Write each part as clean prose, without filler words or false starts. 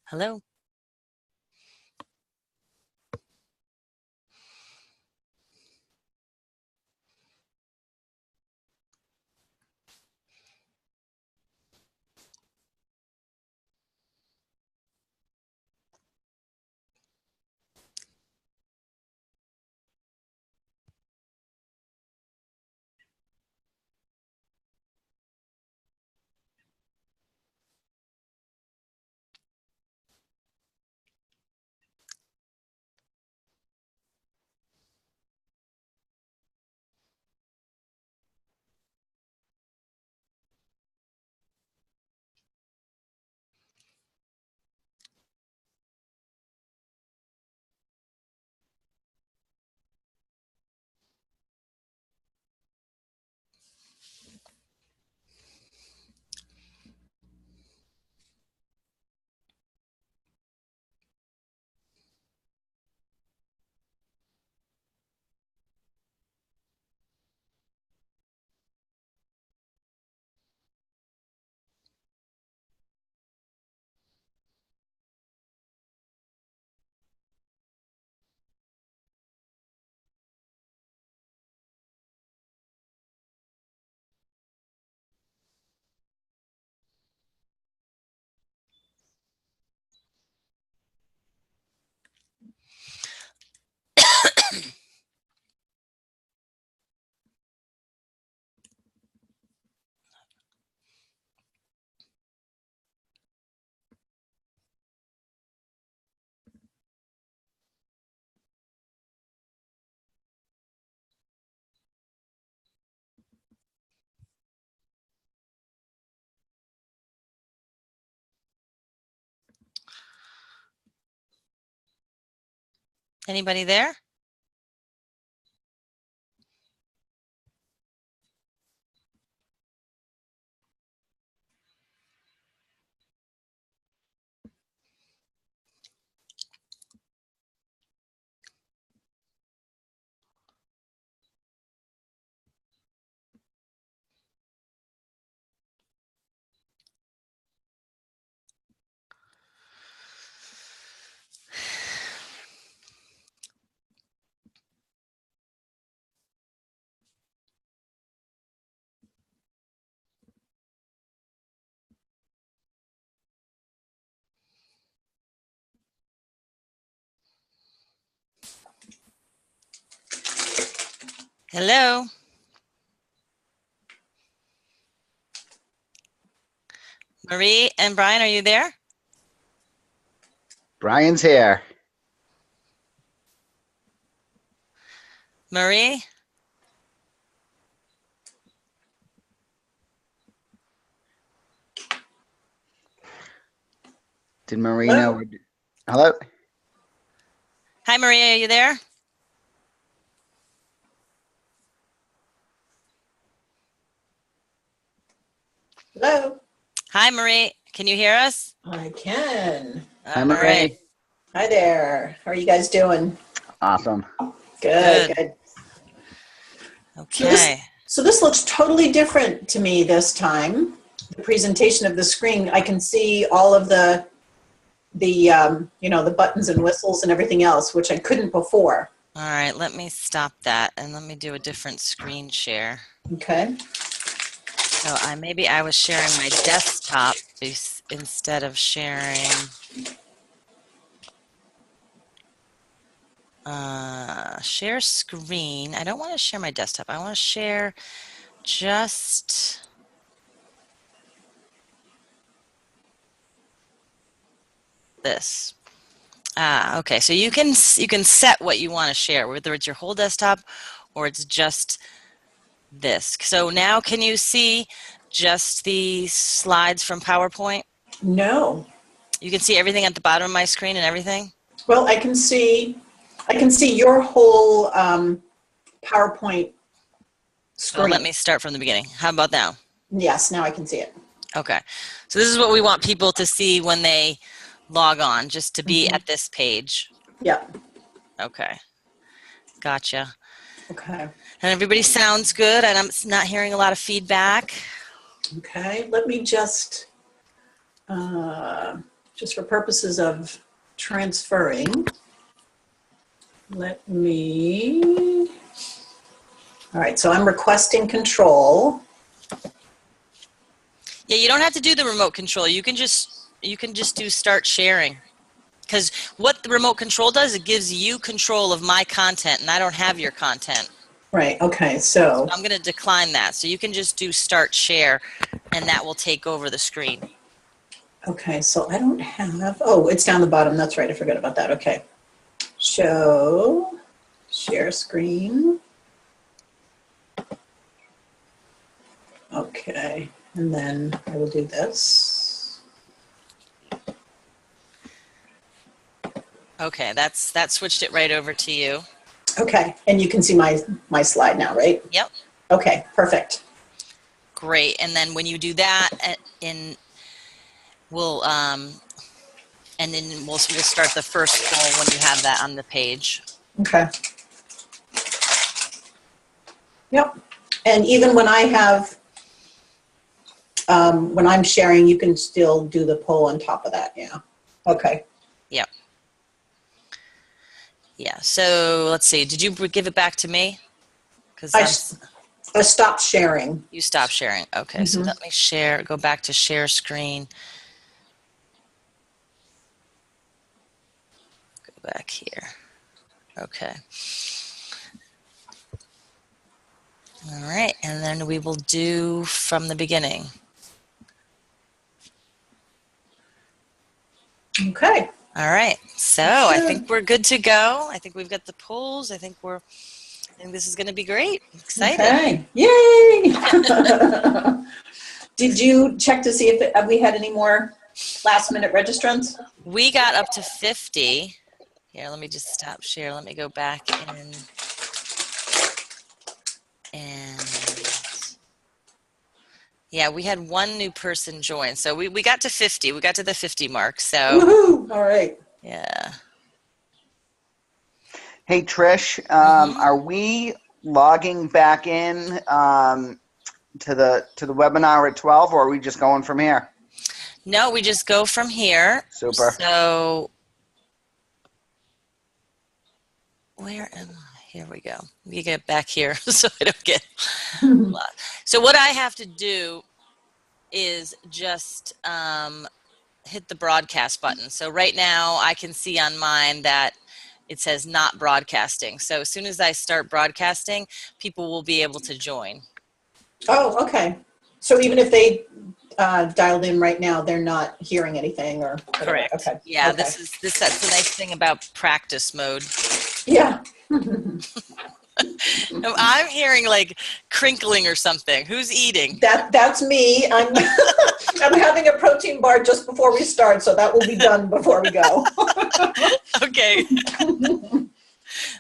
Hello. Anybody there? Hello. Marie and Brian, are you there? Brian's here. Marie? Did Marie know? Hello? Hi, Maria, are you there? Hello. Hi, Marie. Can you hear us? I can. Hi, All Marie. right. Hi there. How are you guys doing? Awesome. Good. Okay. So this looks totally different to me this time. The presentation of the screen, I can see all of the buttons and whistles and everything else, which I couldn't before. All right, let me stop that and let me do a different screen share. Okay. So maybe I was sharing my desktop instead of sharing share screen. I don't want to share my desktop. I want to share just this. Okay, so you can set what you want to share, whether it's your whole desktop or it's just this. So now can you see just the slides from PowerPoint? No. You can see everything at the bottom of my screen and everything? Well, I can see your whole PowerPoint screen. So let me start from the beginning. How about now? Yes, now I can see it. Okay. So this is what we want people to see when they log on, just to be at this page. Yep. Okay. Gotcha. Okay. And everybody sounds good, and I'm not hearing a lot of feedback. Okay. Let me just just for purposes of transferring, let me, all right, so I'm requesting control. Yeah, you don't have to do the remote control. You can just do start sharing. Because what the remote control does, it gives you control of my content, and I don't have your content. Right, okay, so. I'm going to decline that. So you can just do start share, and that will take over the screen. Okay, so I don't have, oh, it's down the bottom. That's right, I forgot about that. Okay. Show, share screen. Okay, and then I will do this. Okay, that switched it right over to you. Okay, and you can see my slide now, right? Yep. Okay, perfect. Great. And then when you do that, we'll start the first poll when you have that on the page. Okay. Yep. And even when I have, when I'm sharing, you can still do the poll on top of that. Yeah. Okay. Yep. Yeah. So let's see. Did you give it back to me? Because I stopped sharing. You stopped sharing. Okay. So let me share. Go back to share screen. Go back here. Okay. All right. And then we will do from the beginning. Okay. All right. So I think we're good to go. I think we've got the polls. I think this is going to be great. I'm excited. Okay. Yay! Did you check to see if we had any more last minute registrants? We got up to 50. Here, let me just stop share. Let me go back in. And yeah, we had one new person join. So we got to 50. We got to the 50 mark. So woohoo! All right. Yeah. Hey, Trish, are we logging back in to the webinar at 12, or are we just going from here? No, we just go from here. Super. So where am I? Here we go. Let me get back here so I don't get lost. So what I have to do is just hit the broadcast button. So right now I can see on mine that it says not broadcasting. So as soon as I start broadcasting, people will be able to join. Oh, okay. So even if they dialed in right now, they're not hearing anything or whatever. Correct. Okay. Yeah, okay. that's the nice thing about practice mode. Yeah. I'm hearing like crinkling or something. Who's eating? That's me. I'm I'm having a protein bar just before we start, so that will be done before we go. Okay.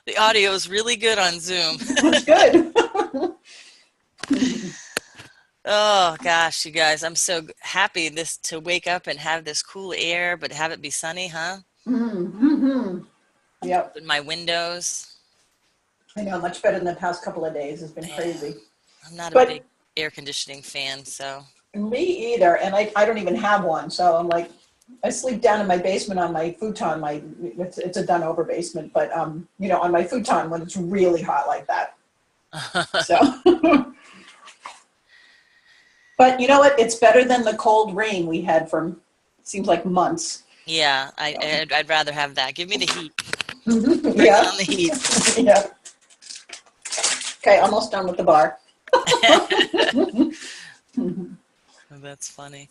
The audio is really good on Zoom. Good. Oh gosh, you guys, I'm so happy to wake up and have this cool air, but have it be sunny, huh? Mm-hmm. Yep. Open my windows. I know, much better than the past couple of days. It's been crazy. I'm not a big air conditioning fan, so. Me either, and I don't even have one, so I'm like, I sleep down in my basement on my futon. It's a done over basement, but you know, on my futon when it's really hot like that. So, but you know what? It's better than the cold rain we had from seems like months. Yeah, I'd rather have that. Give me the heat. Mm-hmm. Bring on the heat. Yeah. Okay, almost done with the bar. That's funny.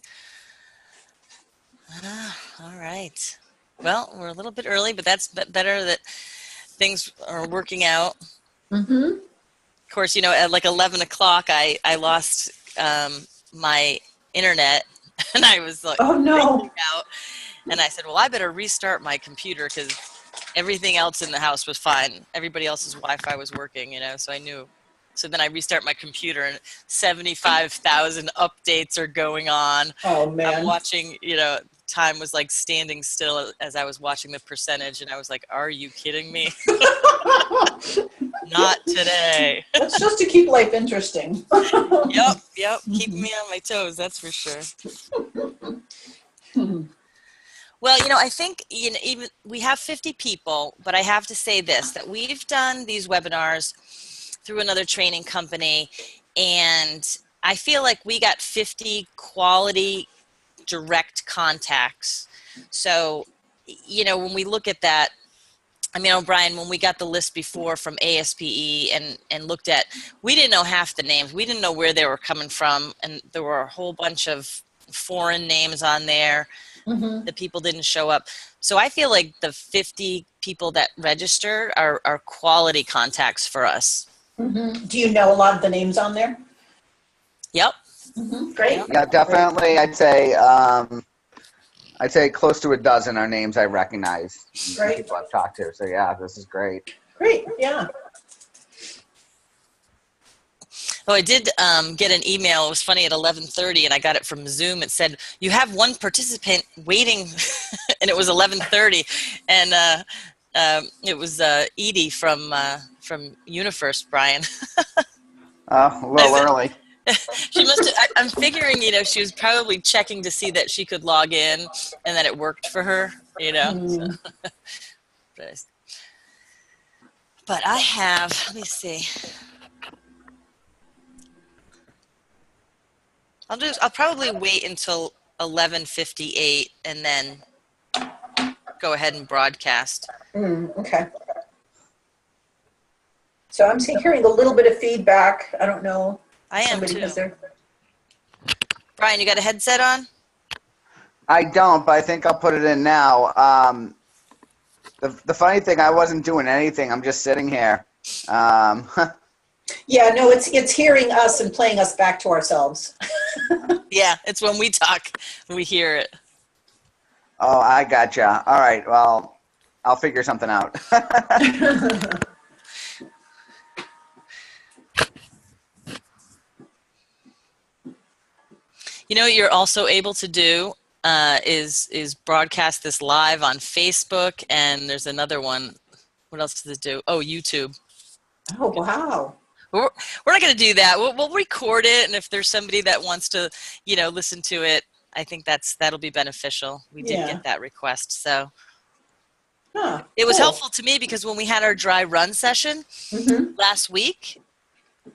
All right. Well, we're a little bit early, but that's better that things are working out. Mm-hmm. Of course, you know, at like 11 o'clock, I lost my internet, and I was like, oh no. out. And I said, well, I better restart my computer because everything else in the house was fine. Everybody else's Wi-Fi was working, you know, so I knew. So then I restart my computer and 75,000 updates are going on. Oh man. I'm watching, you know, time was like standing still as I was watching the percentage, and I was like, are you kidding me? Not today. That's just to keep life interesting. Yep. Keep me on my toes, that's for sure. Well, I think even we have 50 people, but I have to say this, that we've done these webinars through another training company, and I feel like we got 50 quality direct contacts. So, when we look at that, I mean, O'Brien, when we got the list before from ASPE and looked at, we didn't know half the names. We didn't know where they were coming from, and there were a whole bunch of foreign names on there. The people didn't show up. So I feel like the 50 people that registered are quality contacts for us. Do you know a lot of the names on there? Yep. Great. Yeah, definitely. I'd say close to a dozen are names I recognize. Great. People I've talked to. So yeah, this is great. Great. Yeah. Oh, I did get an email. It was funny at 11:30, and I got it from Zoom. It said, "You have one participant waiting," and it was 11:30, and it was Edie from Unifirst, Brian. A little early. She must have, I'm figuring, she was probably checking to see that she could log in and that it worked for her, So. But I have, let me see. I'll probably wait until 11:58 and then go ahead and broadcast. Okay. So I'm hearing a little bit of feedback. I don't know. I am Somebody too. has their... Brian, you got a headset on? I don't, but I think I'll put it in now. The funny thing, I wasn't doing anything. I'm just sitting here. Yeah, no, it's hearing us and playing us back to ourselves. Yeah, it's when we talk, we hear it. Oh, I gotcha. All right. Well, I'll figure something out. What you're also able to do is broadcast this live on Facebook, and there's another one. What else does it do? Oh, YouTube. Oh, wow. We're not going to do that. We'll record it, and if there's somebody that wants to, listen to it, I think that'll be beneficial. We did get that request, so it was helpful to me because when we had our dry run session last week,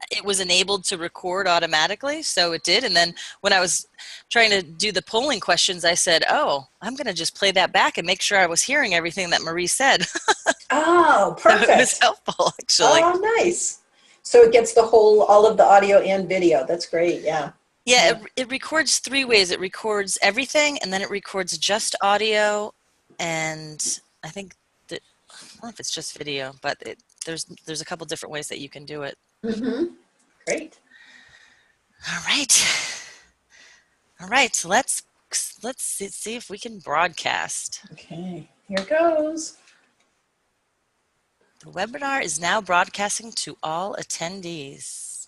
it was enabled to record automatically, so it did. And then when I was trying to do the polling questions, I said, "Oh, I'm going to just play that back and make sure I was hearing everything that Marie said." Oh, perfect. So it was helpful, actually. Oh, nice. So it gets all of the audio and video. That's great. Yeah. Yeah, it records 3 ways. It records everything, and then it records just audio, and I think I don't know if it's just video, but there's a couple different ways that you can do it. Great. All right. So let's see if we can broadcast. Okay, here goes. The webinar is now broadcasting to all attendees.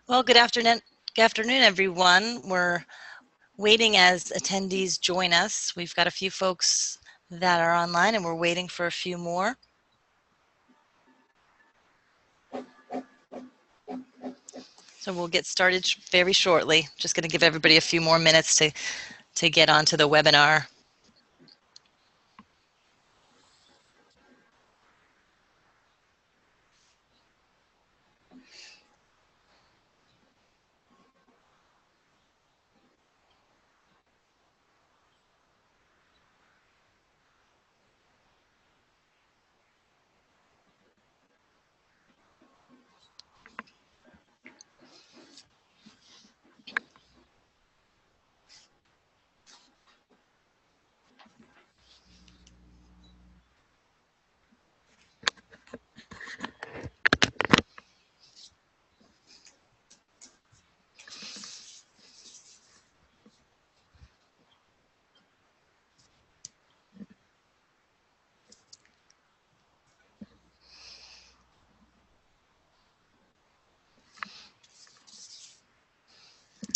Well, good afternoon. Good afternoon, everyone. We're waiting as attendees join us. We've got a few folks that are online, and we're waiting for a few more. So we'll get started very shortly. Just going to give everybody a few more minutes to get onto the webinar.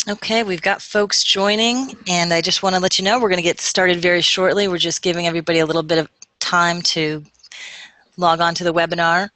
Okay, we've got folks joining, and I just want to let you know we're going to get started very shortly. We're just giving everybody a little bit of time to log on to the webinar.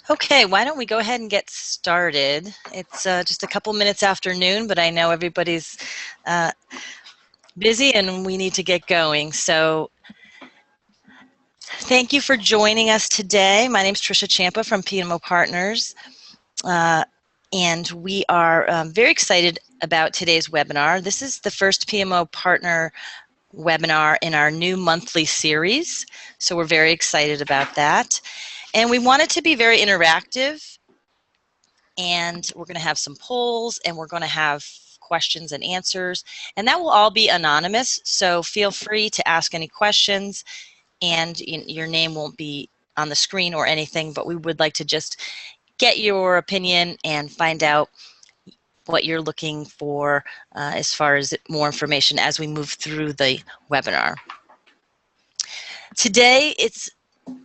Okay, why don't we go ahead and get started? It's just a couple minutes after noon, but I know everybody's busy and we need to get going. So thank you for joining us today. My name is Tricia Champa from PMO Partners, and we are very excited about today's webinar. This is the first PMO Partner webinar in our new monthly series, so we're very excited about that. And we want it to be very interactive, and we're going to have some polls, and we're going to have questions and answers, and that will all be anonymous, so feel free to ask any questions, and your name won't be on the screen or anything, but we would like to just get your opinion and find out what you're looking for as far as more information as we move through the webinar. Today it's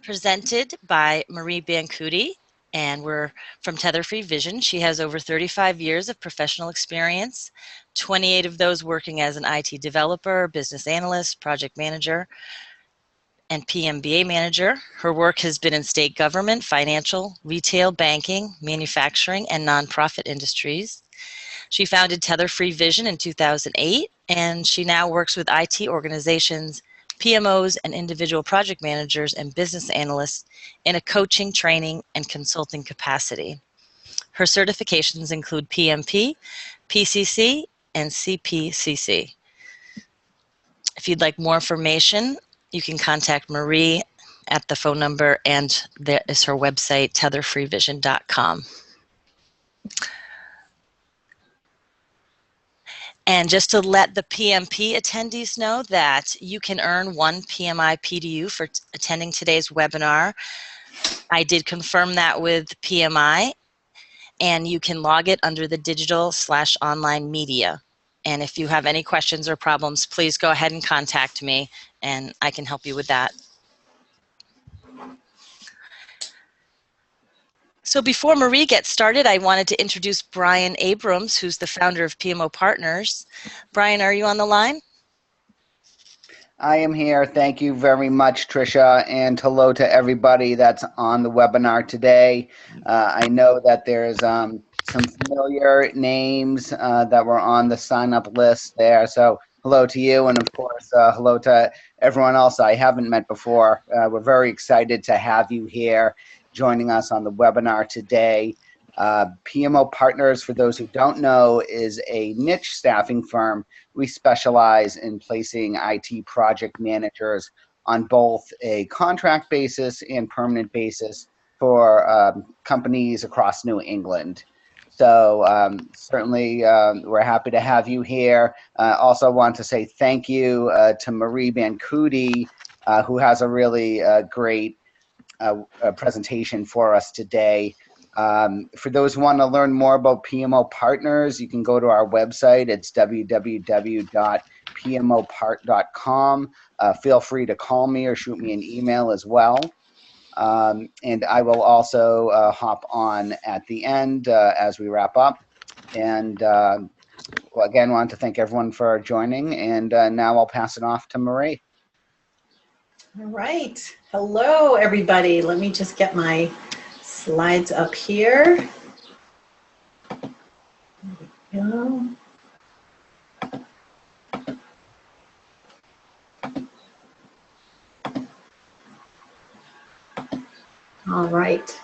presented by Marie Bankuti, and we're from Tether Free Vision. She has over 35 years of professional experience, 28 of those working as an IT developer, business analyst, project manager, and PMBA manager. Her work has been in state government, financial, retail, banking, manufacturing, and nonprofit industries. She founded Tether Free Vision in 2008, and she now works with IT organizations, PMOs, and individual project managers and business analysts in a coaching, training, and consulting capacity. Her certifications include PMP, PCC, and CPCC. If you'd like more information, you can contact Marie at the phone number, and there is her website, tetherfreevision.com. And just to let the PMP attendees know that you can earn 1 PMI PDU for attending today's webinar. I did confirm that with PMI, and you can log it under the digital/online media. And if you have any questions or problems, please go ahead and contact me, and I can help you with that. So before Marie gets started, I wanted to introduce Brian Abrams, who's the founder of PMO Partners. Brian, are you on the line? I am here. Thank you very much, Tricia, and hello to everybody that's on the webinar today. I know that there's some familiar names that were on the sign-up list there, so hello to you, and of course, hello to everyone else I haven't met before. We're very excited to have you here, joining us on the webinar today. PMO Partners, for those who don't know, is a niche staffing firm. We specialize in placing IT project managers on both a contract basis and permanent basis for companies across New England. So certainly we're happy to have you here. Also want to say thank you to Marie Bankuti, who has a really great presentation for us today. For those who want to learn more about PMO Partners, you can go to our website. It's www.pmopart.com. Feel free to call me or shoot me an email as well. And I will also hop on at the end as we wrap up. And well, again, want to thank everyone for joining. And now I'll pass it off to Marie. All right. Hello, everybody. Let me just get my slides up here. There we go. All right.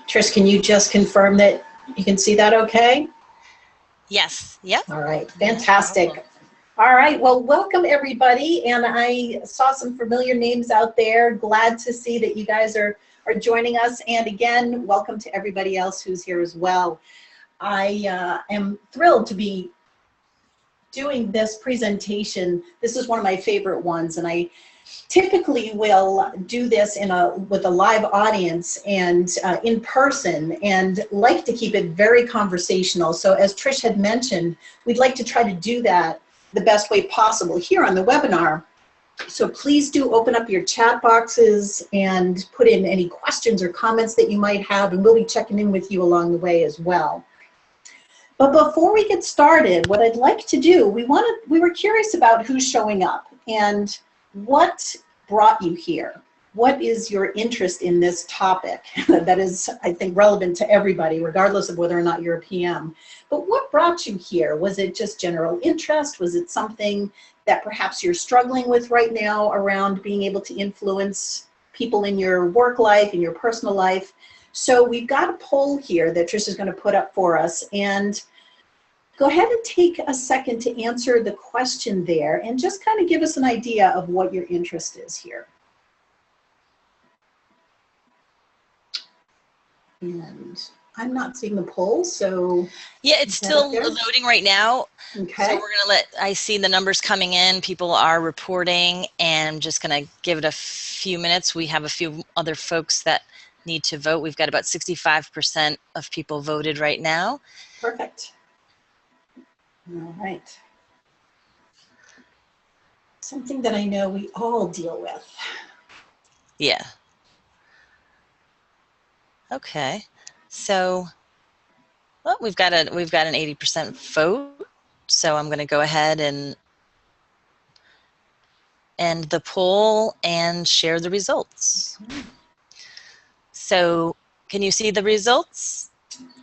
Trish, can you just confirm that you can see that okay? Yes. Yep. All right. Fantastic. All right. Well, welcome everybody. And I saw some familiar names out there. Glad to see that you guys are joining us. And again, welcome to everybody else who's here as well. I am thrilled to be doing this presentation. This is one of my favorite ones, and I typically will do this with a live audience and in person, and like to keep it very conversational. So as Trish had mentioned, we'd like to try to do that the best way possible here on the webinar. So please do open up your chat boxes and put in any questions or comments that you might have, and we'll be checking in with you along the way as well. But before we get started, what I'd like to do, we were curious about who's showing up and what brought you here. What is your interest in this topic that is, I think, relevant to everybody, regardless of whether or not you're a PM? But what brought you here? Was it just general interest? Was it something that perhaps you're struggling with right now around being able to influence people in your work life, in your personal life? So we've got a poll here that Trish is going to put up for us, and go ahead and take a second to answer the question there and just kind of give us an idea of what your interest is here. And I'm not seeing the poll, so. Yeah, it's still loading right now. Okay. So we're gonna I see the numbers coming in, people are reporting, and I'm just gonna give it a few minutes. We have a few other folks that need to vote. We've got about 65% of people voted right now. Perfect. All right. Something that I know we all deal with. Yeah. Okay. So, well, we've got an 80% vote. So I'm going to go ahead and end the poll and share the results. Okay. So, can you see the results?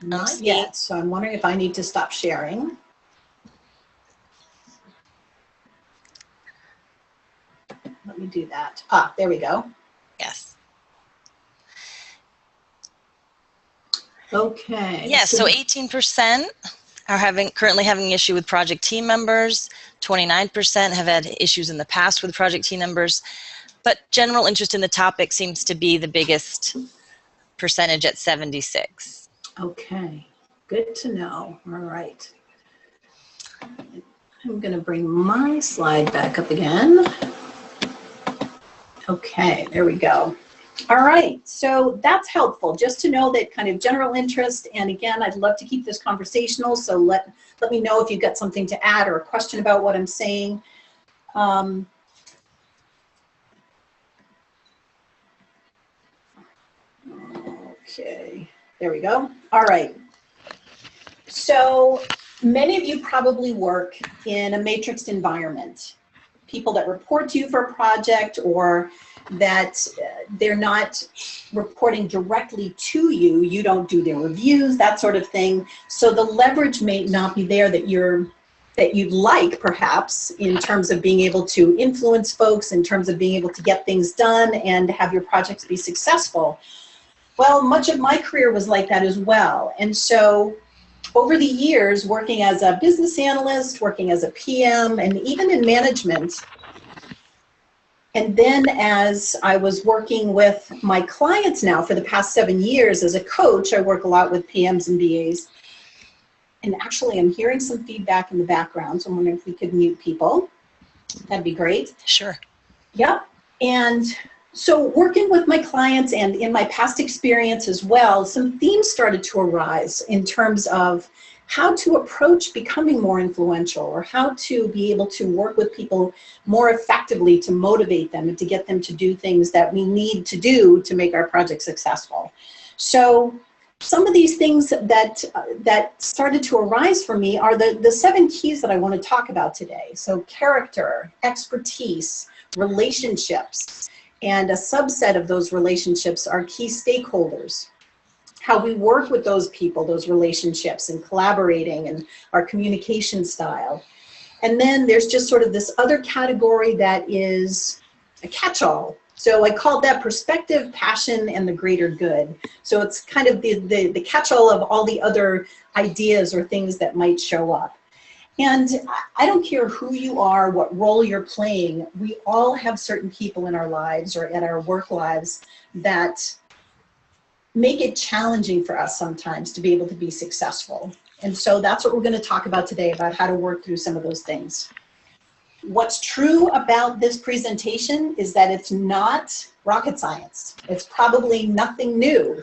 Not yet. So I'm wondering if I need to stop sharing. Let me do that. Ah, there we go. Yes. Okay. Yeah, so 18% are currently having issue with project team members. 29% have had issues in the past with project team members. But general interest in the topic seems to be the biggest percentage at 76. Okay, good to know. All right. I'm going to bring my slide back up again. Okay, there we go. All right, so that's helpful just to know that kind of general interest. And again, I'd love to keep this conversational, so let me know if you've got something to add or a question about what I'm saying. Okay, there we go. All right. So many of you probably work in a matrixed environment. People that report to you for a project, or that they're not reporting directly to you. You don't do their reviews, that sort of thing. So the leverage may not be there that you'd like, perhaps, in terms of being able to influence folks, in terms of being able to get things done and have your projects be successful. Well, much of my career was like that as well. And so over the years, working as a business analyst, working as a PM, and even in management, and then as I was working with my clients now for the past 7 years as a coach, I work a lot with PMs and BAs. And actually, I'm hearing some feedback in the background, so I'm wondering if we could mute people. That'd be great. Sure. Yep. And so working with my clients and in my past experience as well, some themes started to arise in terms of how to approach becoming more influential, or how to be able to work with people more effectively to motivate them and to get them to do things that we need to do to make our project successful. So some of these things that started to arise for me are the 7 keys that I want to talk about today. So character, expertise, relationships, and a subset of those relationships are key stakeholders. How we work with those people, those relationships, and collaborating, and our communication style. And then there's just sort of this other category that is a catch-all. So I called that perspective, passion, and the greater good. So it's kind of the catch-all of all the other ideas or things that might show up. And I don't care who you are, what role you're playing, we all have certain people in our lives or in our work lives that make it challenging for us sometimes to be able to be successful. And so that's what we're going to talk about today, about how to work through some of those things. What's true about this presentation is that it's not rocket science. It's probably nothing new.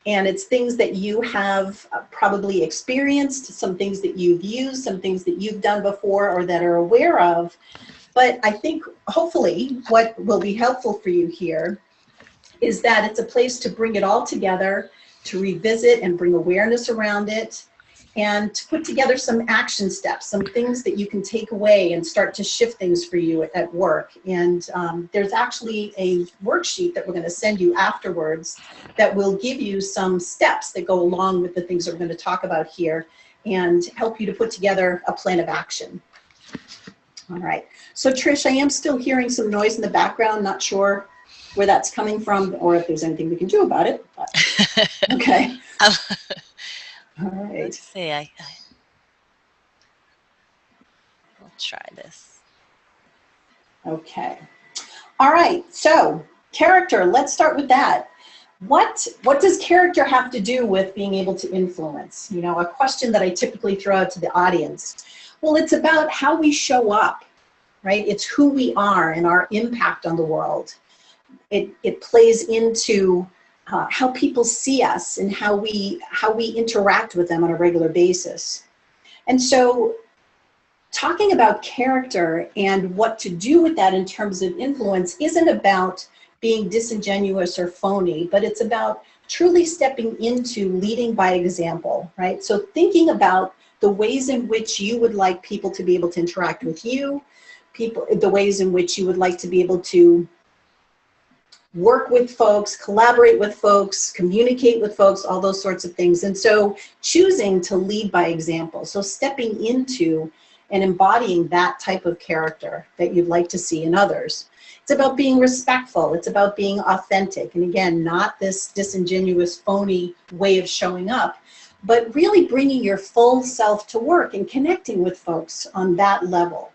And it's things that you have probably experienced, some things that you've used, some things that you've done before or that are aware of. But I think hopefully what will be helpful for you here is that it's a place to bring it all together, to revisit and bring awareness around it, and to put together some action steps, some things that you can take away and start to shift things for you at work. And there's actually a worksheet that we're going to send you afterwards that will give you some steps that go along with the things that we're going to talk about here and help you to put together a plan of action. All right. So Trish, I am still hearing some noise in the background, not sure where that's coming from or if there's anything we can do about it. But, okay. All right. Let's see. I'll try this. Okay. All right. So character, let's start with that. What does character have to do with being able to influence? You know, a question that I typically throw out to the audience. Well, it's about how we show up, right? It's who we are and our impact on the world. It plays into how people see us and how we interact with them on a regular basis. And so talking about character and what to do with that in terms of influence isn't about being disingenuous or phony, but it's about truly stepping into leading by example, right? So thinking about the ways in which you would like people to be able to interact with you, the ways in which you would like to be able to work with folks, collaborate with folks, communicate with folks, all those sorts of things. And so choosing to lead by example, so stepping into and embodying that type of character that you'd like to see in others. It's about being respectful. It's about being authentic. And again, not this disingenuous, phony way of showing up, but really bringing your full self to work and connecting with folks on that level.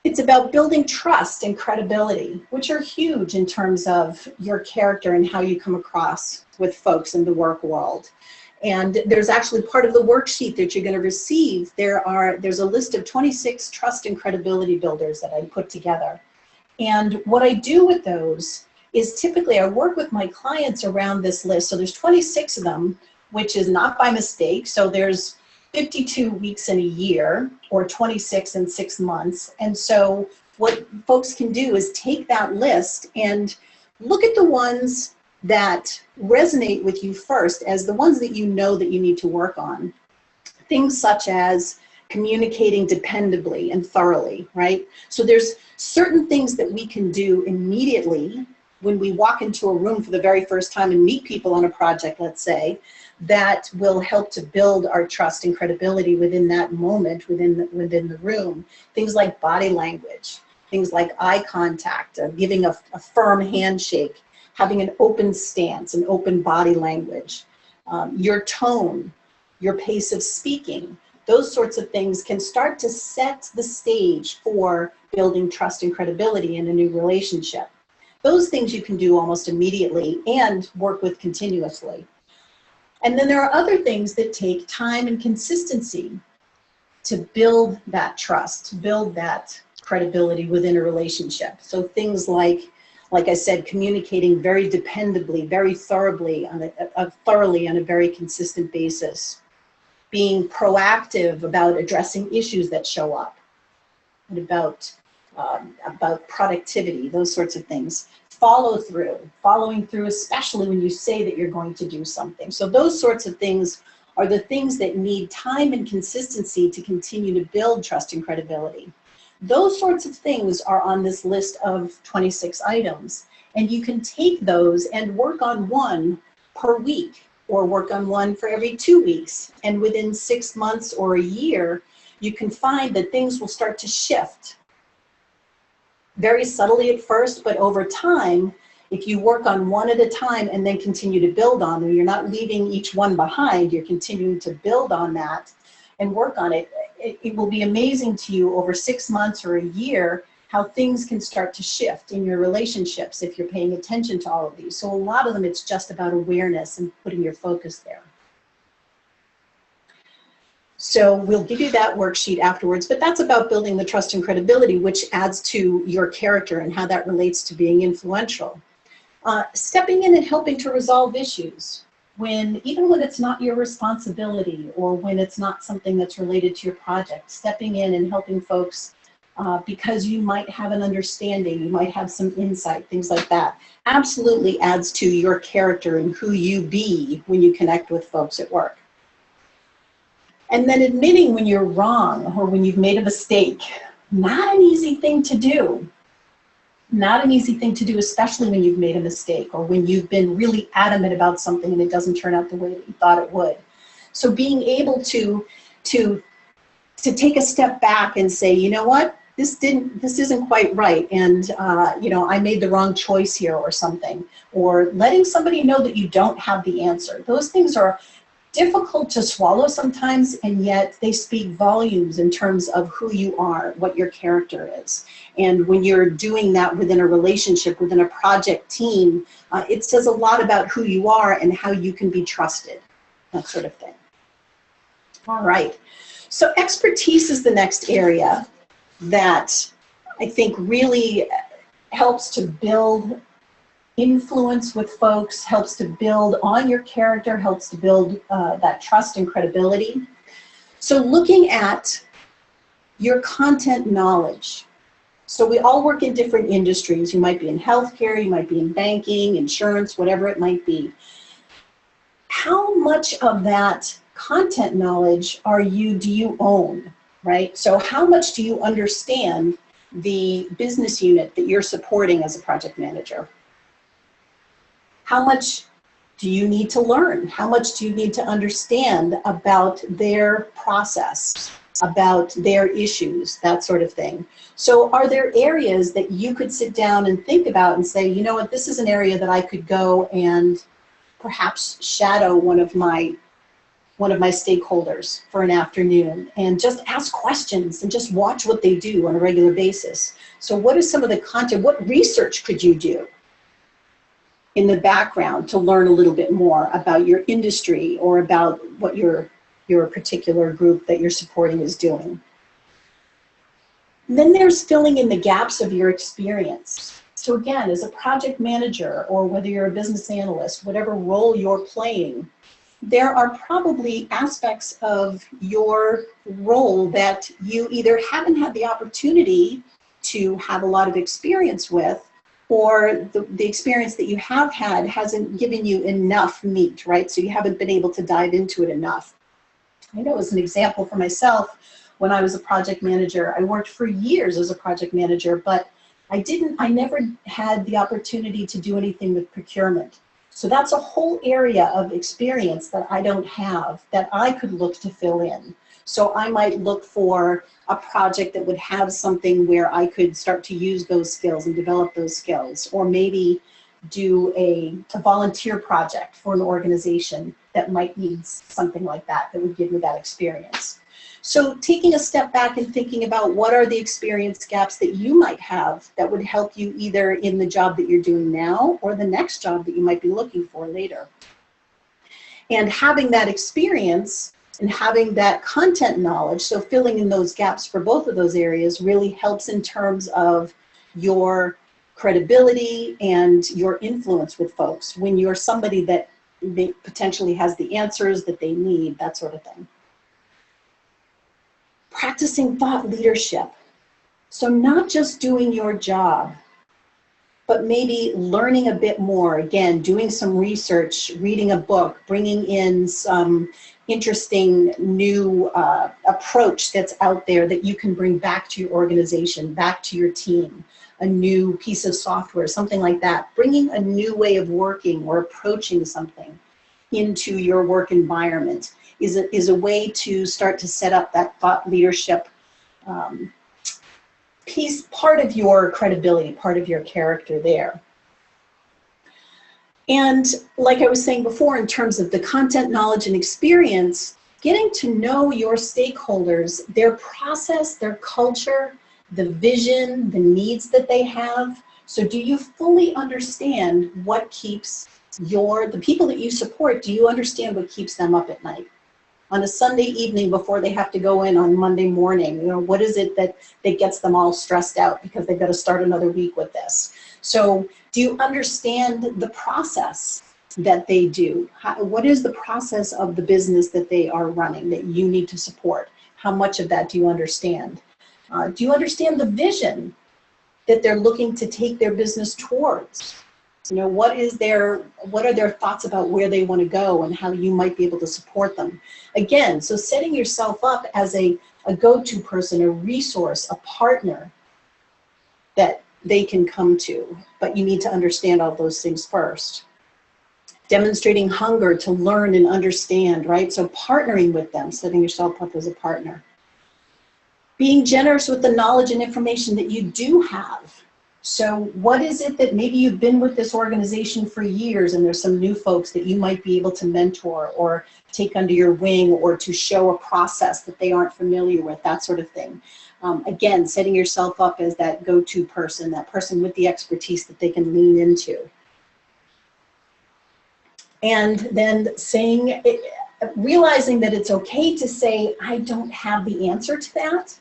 It's about building trust and credibility, which are huge in terms of your character and how you come across with folks in the work world. And there's actually part of the worksheet that you're going to receive. There's a list of 26 trust and credibility builders that I put together. And what I do with those is typically I work with my clients around this list. So there's 26 of them, which is not by mistake. So there's 52 weeks in a year, or 26 in 6 months. And so what folks can do is take that list and look at the ones that resonate with you first as the ones that you know that you need to work on. Things such as communicating dependably and thoroughly, right? So there's certain things that we can do immediately when we walk into a room for the very first time and meet people on a project, let's say, that will help to build our trust and credibility within that moment, within the room. Things like body language, things like eye contact, giving a firm handshake, having an open stance, an open body language, your tone, your pace of speaking. Those sorts of things can start to set the stage for building trust and credibility in a new relationship. Those things you can do almost immediately and work with continuously. And then there are other things that take time and consistency to build that trust, build that credibility within a relationship. So things like I said, communicating very dependably, very thoroughly on a very consistent basis. Being proactive about addressing issues that show up, and about productivity, those sorts of things. Following through, especially when you say that you're going to do something. So those sorts of things are the things that need time and consistency to continue to build trust and credibility. Those sorts of things are on this list of 26 items, and you can take those and work on one per week, or work on one for every 2 weeks. And within 6 months or a year, you can find that things will start to shift. Very subtly at first, but over time, if you work on one at a time and then continue to build on them, you're not leaving each one behind, you're continuing to build on that and work on it. It will be amazing to you over 6 months or a year how things can start to shift in your relationships if you're paying attention to all of these. So a lot of them, it's just about awareness and putting your focus there. So we'll give you that worksheet afterwards, but that's about building the trust and credibility, which adds to your character and how that relates to being influential. Stepping in and helping to resolve issues, even when it's not your responsibility, or when it's not something that's related to your project. Stepping in and helping folks because you might have an understanding, you might have some insight, things like that. Absolutely adds to your character and who you be when you connect with folks at work. And then admitting when you're wrong or when you've made a mistake. Not an easy thing to do. Not an easy thing to do, especially when you've made a mistake or when you've been really adamant about something and it doesn't turn out the way that you thought it would. So being able to take a step back and say, you know what, this isn't quite right, and I made the wrong choice here or something, or letting somebody know that you don't have the answer. Those things are difficult to swallow sometimes, and yet they speak volumes in terms of who you are, what your character is. And when you're doing that within a relationship, within a project team, it says a lot about who you are and how you can be trusted, that sort of thing. All right, so expertise is the next area that I think really helps to build influence with folks, helps to build on your character, helps to build that trust and credibility. So looking at your content knowledge. So we all work in different industries. You might be in healthcare, you might be in banking, insurance, whatever it might be. How much of that content knowledge do you own, right? So how much do you understand the business unit that you're supporting as a project manager? How much do you need to learn? How much do you need to understand about their process, about their issues, that sort of thing? So are there areas that you could sit down and think about and say, you know what, this is an area that I could go and perhaps shadow one of my stakeholders for an afternoon and just ask questions and just watch what they do on a regular basis. So what is some of the content, what research could you do in the background to learn a little bit more about your industry or about what your particular group that you're supporting is doing? And then there's filling in the gaps of your experience. So again, as a project manager, or whether you're a business analyst, whatever role you're playing, there are probably aspects of your role that you either haven't had the opportunity to have a lot of experience with, or the experience that you have had hasn't given you enough meat, right? So you haven't been able to dive into it enough. I know as an example for myself, when I was a project manager, I worked for years as a project manager, but I never had the opportunity to do anything with procurement. So that's a whole area of experience that I don't have that I could look to fill in. So I might look for a project that would have something where I could start to use those skills and develop those skills. Or maybe do a volunteer project for an organization that might need something like that, that would give you that experience. So taking a step back and thinking about what are the experience gaps that you might have that would help you either in the job that you're doing now or the next job that you might be looking for later. And having that experience and having that content knowledge, so filling in those gaps for both of those areas really helps in terms of your credibility and your influence with folks when you're somebody that potentially has the answers that they need, that sort of thing. Practicing thought leadership. So not just doing your job, but maybe learning a bit more. Again, doing some research, reading a book, bringing in some interesting new approach that's out there that you can bring back to your organization, back to your team, a new piece of software, something like that. Bringing a new way of working or approaching something into your work environment is a way to start to set up that thought leadership piece, part of your credibility, part of your character there. And like I was saying before, in terms of the content, knowledge, and experience, getting to know your stakeholders, their process, their culture, the vision, the needs that they have. So do you fully understand what keeps the people that you support, do you understand what keeps them up at night? On a Sunday evening before they have to go in on Monday morning, what is it that gets them all stressed out because they've got to start another week with this? So do you understand the process that they do? What is the process of the business that they are running that you need to support? How much of that do you understand? Do you understand the vision that they're looking to take their business towards? What are their thoughts about where they want to go and how you might be able to support them? Again, so setting yourself up as a go-to person, a resource, a partner that they can come to, but you need to understand all those things first. Demonstrating hunger to learn and understand, right? So partnering with them, setting yourself up as a partner. Being generous with the knowledge and information that you do have. So what is it that maybe you've been with this organization for years and there's some new folks that you might be able to mentor or take under your wing or to show a process that they aren't familiar with, that sort of thing. Again, setting yourself up as that go-to person, that person with the expertise that they can lean into. And then realizing that it's okay to say, I don't have the answer to that,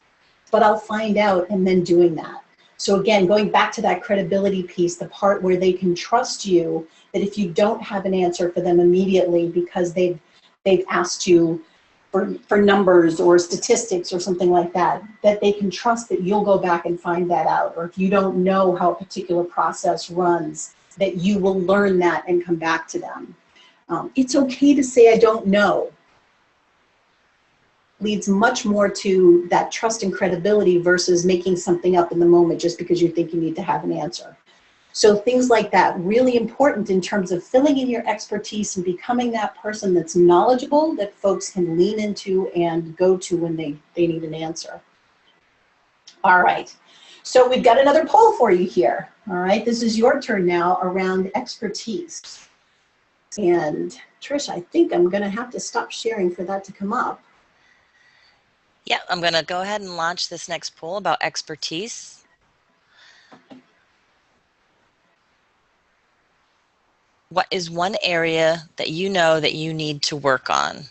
but I'll find out, and then doing that. So again, going back to that credibility piece, the part where they can trust you, that if you don't have an answer for them immediately because they've asked you for numbers or statistics or something like that, that they can trust that you'll go back and find that out. Or if you don't know how a particular process runs, that you will learn that and come back to them. It's okay to say, I don't know. Leads much more to that trust and credibility versus making something up in the moment just because you think you need to have an answer. So things like that, really important in terms of filling in your expertise and becoming that person that's knowledgeable that folks can lean into and go to when they need an answer. All right, so we've got another poll for you here. All right, this is your turn now around expertise. And Trish, I think I'm gonna have to stop sharing for that to come up. Yeah, I'm going to go ahead and launch this next poll about expertise. What is one area that you know that you need to work on?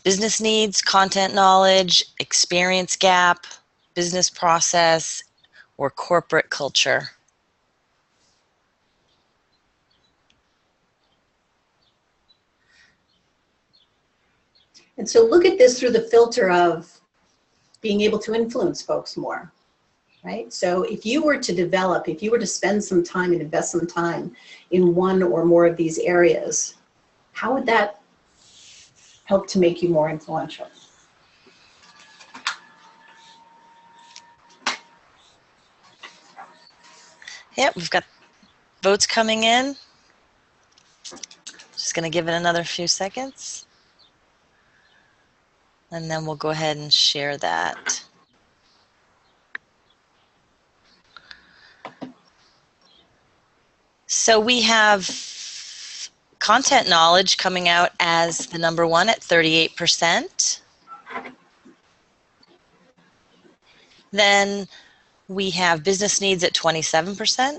Business needs, content knowledge, experience gap, business process, or corporate culture? And so look at this through the filter of being able to influence folks more, right? So if you were to spend some time and invest some time in one or more of these areas, how would that help to make you more influential? Yep, we've got votes coming in. Just going to give it another few seconds. And then we'll go ahead and share that. So we have content knowledge coming out as the number one at 38%. Then we have business needs at 27%,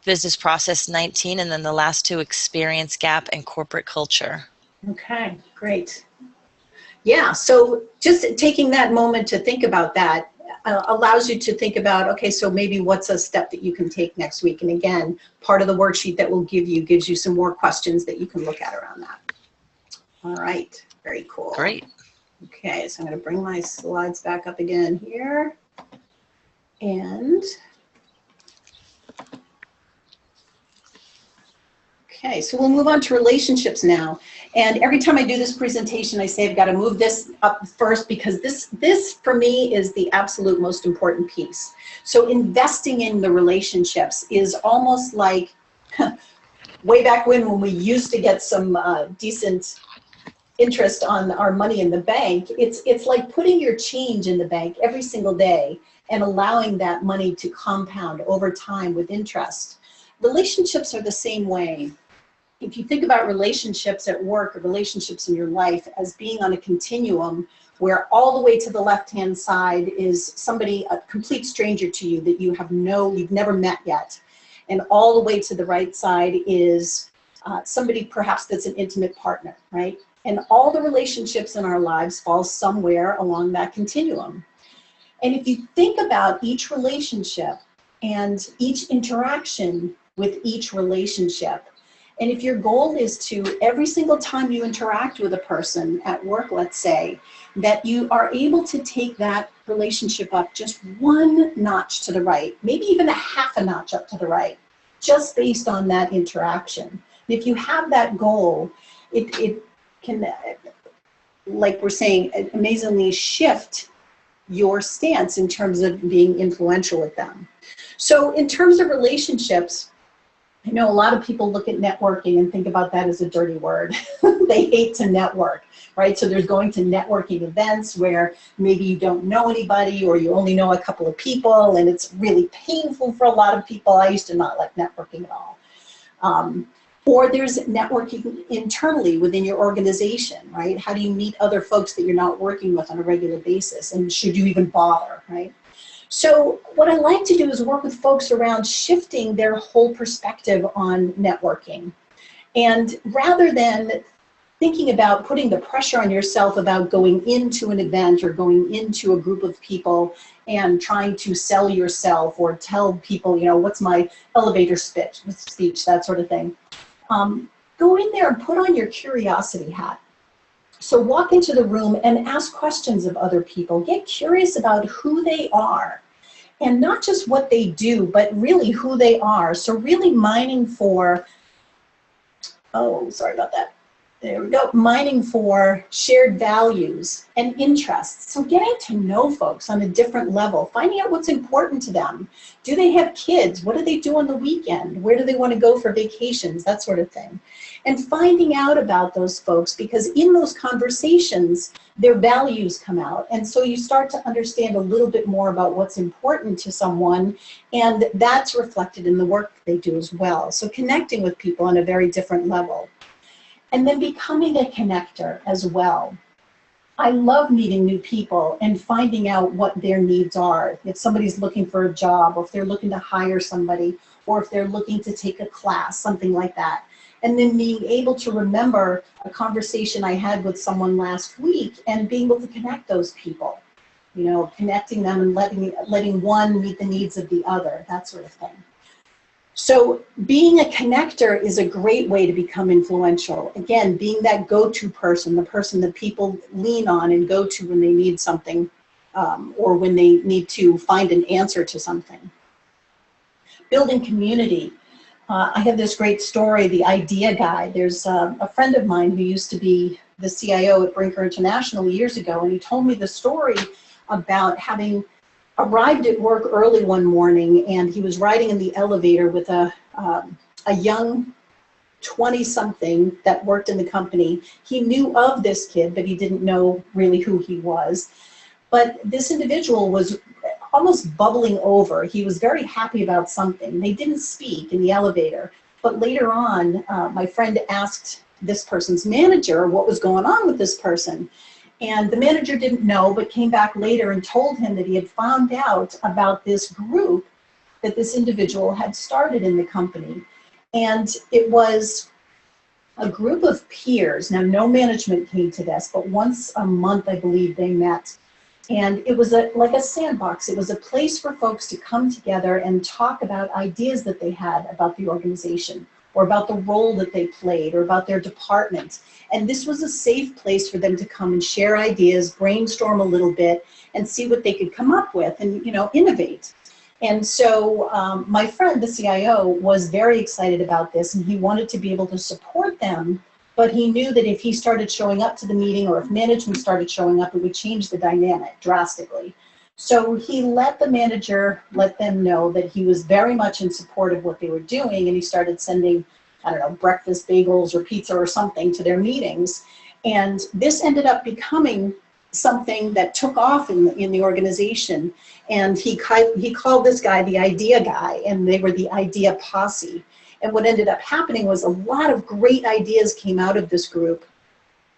business process 19, and then the last two, experience gap and corporate culture. Okay, great. Yeah, so just taking that moment to think about that allows you to think about, okay, so maybe what's a step that you can take next week? And again, part of the worksheet that we'll give you gives you some more questions that you can look at around that. All right, very cool. Great. Okay, so I'm going to bring my slides back up again here. And okay, so we'll move on to relationships now. And every time I do this presentation, I say I've got to move this up first because this for me is the absolute most important piece. So investing in the relationships is almost like way back when we used to get some decent interest on our money in the bank. It's like putting your change in the bank every single day and allowing that money to compound over time with interest. Relationships are the same way. If you think about relationships at work or relationships in your life as being on a continuum where all the way to the left-hand side is somebody, a complete stranger to you that you've never met yet. And all the way to the right side is somebody perhaps that's an intimate partner, right? And all the relationships in our lives fall somewhere along that continuum. And if you think about each relationship and each interaction with each relationship, and if your goal is to, every single time you interact with a person at work, let's say, that you are able to take that relationship up just one notch to the right, maybe even a half a notch up to the right, just based on that interaction. And if you have that goal, it can, like we're saying, amazingly shift your stance in terms of being influential with them. So in terms of relationships, I know a lot of people look at networking and think about that as a dirty word. They hate to network, right? So there's going to networking events where maybe you don't know anybody or you only know a couple of people, and it's really painful for a lot of people. I used to not like networking at all. Or there's networking internally within your organization, right? How do you meet other folks that you're not working with on a regular basis? And should you even bother, right? So what I like to do is work with folks around shifting their whole perspective on networking. And rather than thinking about putting the pressure on yourself about going into an event or going into a group of people and trying to sell yourself or tell people, you know, what's my elevator speech, that sort of thing. Go in there and put on your curiosity hat. So walk into the room and ask questions of other people. Get curious about who they are, and not just what they do, but really who they are. So really mining for, oh, sorry about that. There we go, mining for shared values and interests. So getting to know folks on a different level, finding out what's important to them. Do they have kids? What do they do on the weekend? Where do they want to go for vacations? That sort of thing. And finding out about those folks, because in those conversations, their values come out. And so you start to understand a little bit more about what's important to someone, and that's reflected in the work they do as well. So connecting with people on a very different level. And then becoming a connector as well. I love meeting new people and finding out what their needs are. If somebody's looking for a job, or if they're looking to hire somebody, or if they're looking to take a class, something like that. And then being able to remember a conversation I had with someone last week and being able to connect those people. You know, connecting them and letting one meet the needs of the other, that sort of thing. So being a connector is a great way to become influential. Again, being that go-to person, the person that people lean on and go to when they need something, or when they need to find an answer to something. Building community. I have this great story, the idea guy. There's a friend of mine who used to be the CIO at Brinker International years ago, and he told me the story about having arrived at work early one morning, and he was riding in the elevator with a young 20-something that worked in the company. He knew of this kid, but he didn't know really who he was. But this individual was almost bubbling over. He was very happy about something. They didn't speak in the elevator, but later on, my friend asked this person's manager what was going on with this person. And the manager didn't know, but came back later and told him that he had found out about this group that this individual had started in the company. And it was a group of peers. Now, no management came to this, but once a month, I believe, they met. And it was like a sandbox. It was a place for folks to come together and talk about ideas that they had about the organization, or about the role that they played, or about their department. And this was a safe place for them to come and share ideas, brainstorm a little bit, and see what they could come up with and, you know, innovate. And so my friend, the CIO, was very excited about this, and he wanted to be able to support them, but he knew that if he started showing up to the meeting, or if management started showing up, it would change the dynamic drastically. So he let the manager let them know that he was very much in support of what they were doing, and he started sending, I don't know, breakfast bagels or pizza or something to their meetings. And this ended up becoming something that took off in the organization. And he called this guy the idea guy, and they were the idea posse. And what ended up happening was a lot of great ideas came out of this group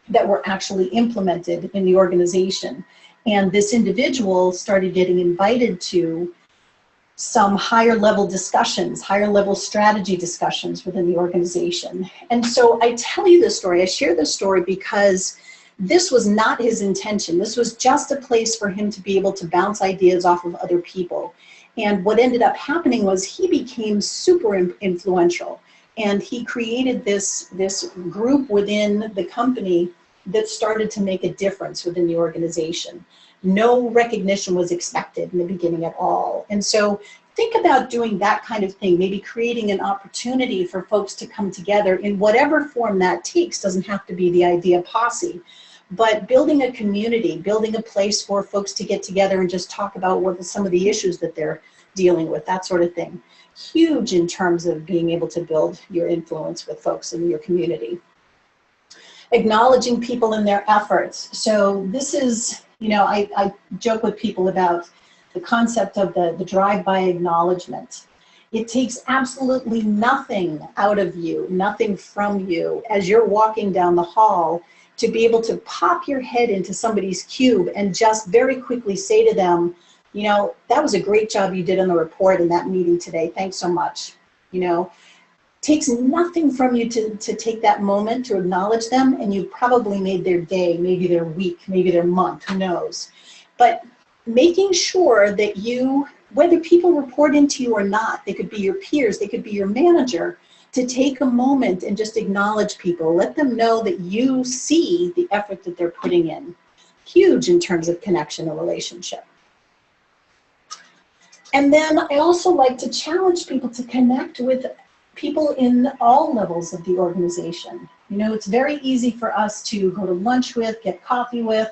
that were actually implemented in the organization. And this individual started getting invited to some higher level discussions, higher level strategy discussions within the organization. And so I tell you this story, I share this story because this was not his intention. This was just a place for him to be able to bounce ideas off of other people. And what ended up happening was he became super influential, and he created this group within the company that started to make a difference within the organization. No recognition was expected in the beginning at all. And so think about doing that kind of thing, maybe creating an opportunity for folks to come together in whatever form that takes. Doesn't have to be the idea posse, but building a community, building a place for folks to get together and just talk about what some of the issues that they're dealing with, that sort of thing. Huge in terms of being able to build your influence with folks in your community. Acknowledging people in their efforts. So this is, you know, I joke with people about the concept of the drive-by acknowledgement. It takes absolutely nothing out of you, nothing from you, as you're walking down the hall, to be able to pop your head into somebody's cube and just very quickly say to them, you know, that was a great job you did on the report in that meeting today. Thanks so much. You know, takes nothing from you to take that moment to acknowledge them, and you probably made their day, maybe their week, maybe their month, who knows. But making sure that you, whether people report into you or not, they could be your peers, they could be your manager, to take a moment and just acknowledge people. Let them know that you see the effort that they're putting in. Huge in terms of connection and relationship. And then I also like to challenge people to connect with people in all levels of the organization. You know, it's very easy for us to go to lunch with, get coffee with,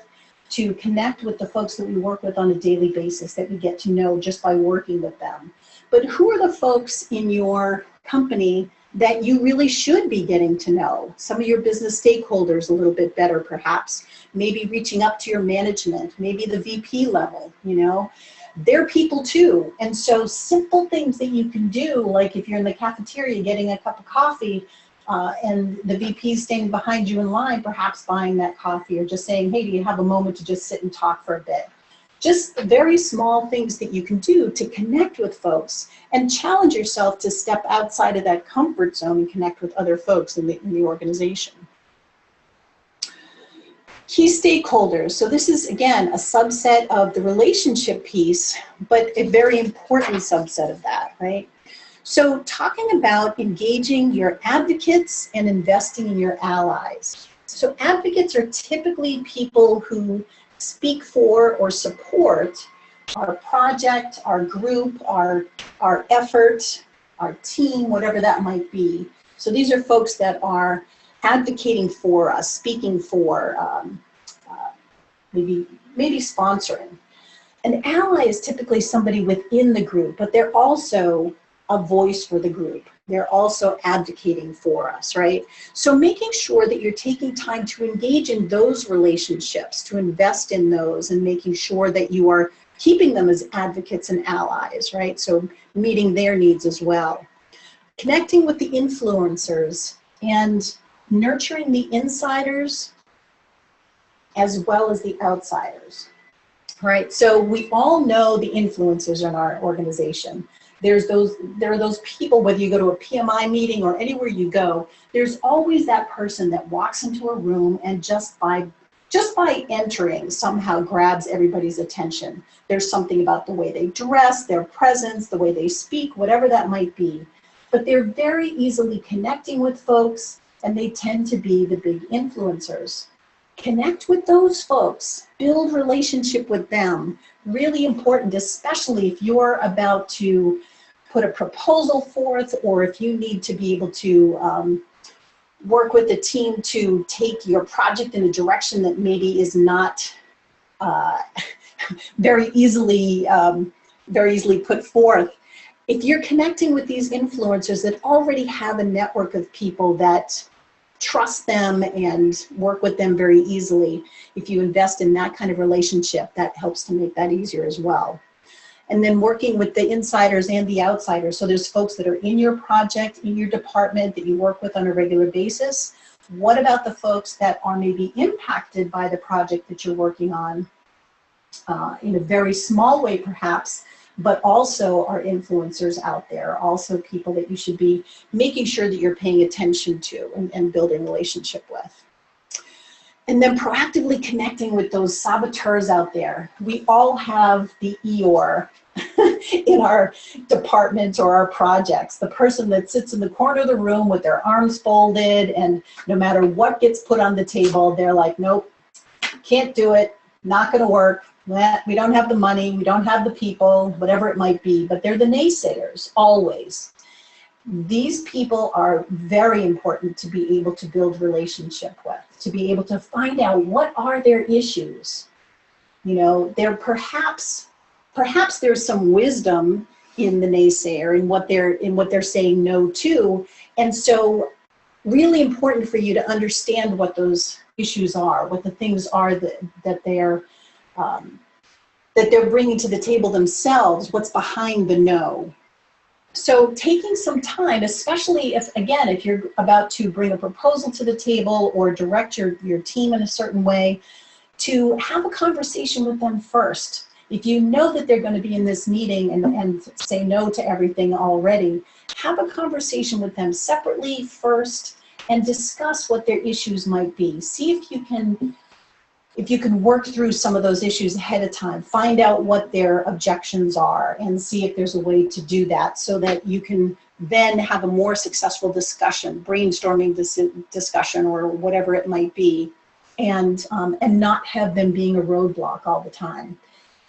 to connect with the folks that we work with on a daily basis, that we get to know just by working with them. But who are the folks in your company that you really should be getting to know? Some of your business stakeholders a little bit better, perhaps. Maybe reaching up to your management, maybe the VP level, you know. They're people too. And so simple things that you can do, like if you're in the cafeteria getting a cup of coffee and the VP is standing behind you in line, perhaps buying that coffee, or just saying, hey, do you have a moment to just sit and talk for a bit? Just very small things that you can do to connect with folks and challenge yourself to step outside of that comfort zone and connect with other folks in the organization. Key stakeholders. So this is, again, a subset of the relationship piece, but a very important subset of that, right? So talking about engaging your advocates and investing in your allies. So advocates are typically people who speak for or support our project, our group, our effort, our team, whatever that might be. So these are folks that are advocating for us, speaking for, maybe sponsoring. An ally is typically somebody within the group, but they're also a voice for the group. They're also advocating for us, right? So making sure that you're taking time to engage in those relationships, to invest in those, and making sure that you are keeping them as advocates and allies, right? So meeting their needs as well. Connecting with the influencers and nurturing the insiders as well as the outsiders, right? So we all know the influencers in our organization. There are those people, whether you go to a PMI meeting or anywhere you go, there's always that person that walks into a room and just by entering somehow grabs everybody's attention. There's something about the way they dress, their presence, the way they speak, whatever that might be. But they're very easily connecting with folks, and they tend to be the big influencers. Connect with those folks, build relationship with them. Really important, especially if you're about to put a proposal forth, or if you need to be able to work with the team to take your project in a direction that maybe is not very easily put forth. If you're connecting with these influencers that already have a network of people that trust them and work with them very easily, if you invest in that kind of relationship, that helps to make that easier as well. And then working with the insiders and the outsiders. So there's folks that are in your project, in your department that you work with on a regular basis. What about the folks that are maybe impacted by the project that you're working on in a very small way perhaps, but also are influencers out there, also people that you should be making sure that you're paying attention to and building relationship with. And then proactively connecting with those saboteurs out there. We all have the Eeyore in our departments or our projects, the person that sits in the corner of the room with their arms folded, and no matter what gets put on the table, they're like, nope, can't do it, not gonna work, we don't have the money, we don't have the people, whatever it might be, but they're the naysayers, always. These people are very important to be able to build relationship with, to be able to find out what are their issues. You know, there perhaps there's some wisdom in the naysayer, in what they're saying no to, and so really important for you to understand what those issues are, what the things are that they're bringing to the table themselves, what's behind the no. So taking some time, especially if you're about to bring a proposal to the table or direct your team in a certain way, to have a conversation with them first. If you know that they're going to be in this meeting and say no to everything already, have a conversation with them separately first and discuss what their issues might be. See if you can work through some of those issues ahead of time, find out what their objections are, and see if there's a way to do that so that you can then have a more successful discussion, brainstorming discussion or whatever it might be, and not have them being a roadblock all the time.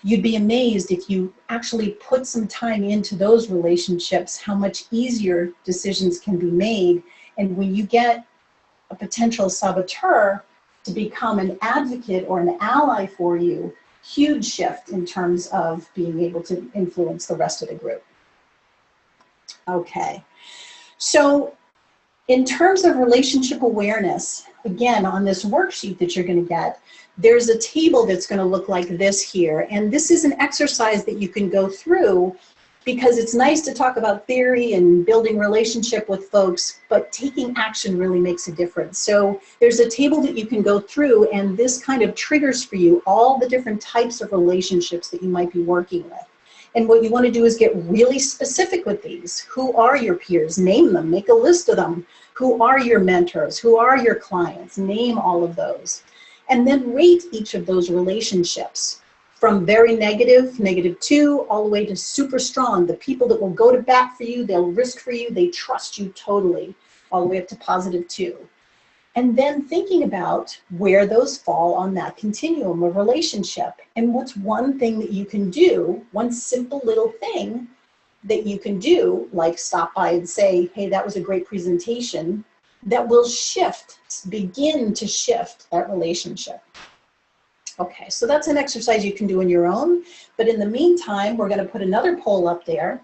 You'd be amazed if you actually put some time into those relationships, how much easier decisions can be made. And when you get a potential saboteur to become an advocate or an ally for you, huge shift in terms of being able to influence the rest of the group. Okay, so in terms of relationship awareness, again, on this worksheet that you're going to get, there's a table that's going to look like this here, and this is an exercise that you can go through, because it's nice to talk about theory and building relationship with folks, but taking action really makes a difference. So there's a table that you can go through, and this kind of triggers for you all the different types of relationships that you might be working with. And what you want to do is get really specific with these. Who are your peers? Name them, make a list of them. Who are your mentors? Who are your clients? Name all of those. And then rate each of those relationships, from very negative, -2, all the way to super strong. The people that will go to bat for you, they'll risk for you, they trust you totally, all the way up to +2. And then thinking about where those fall on that continuum of relationship, and what's one thing that you can do, one simple little thing that you can do, like stop by and say, hey, that was a great presentation, that will begin to shift that relationship. Okay, so that's an exercise you can do on your own, but in the meantime, we're going to put another poll up there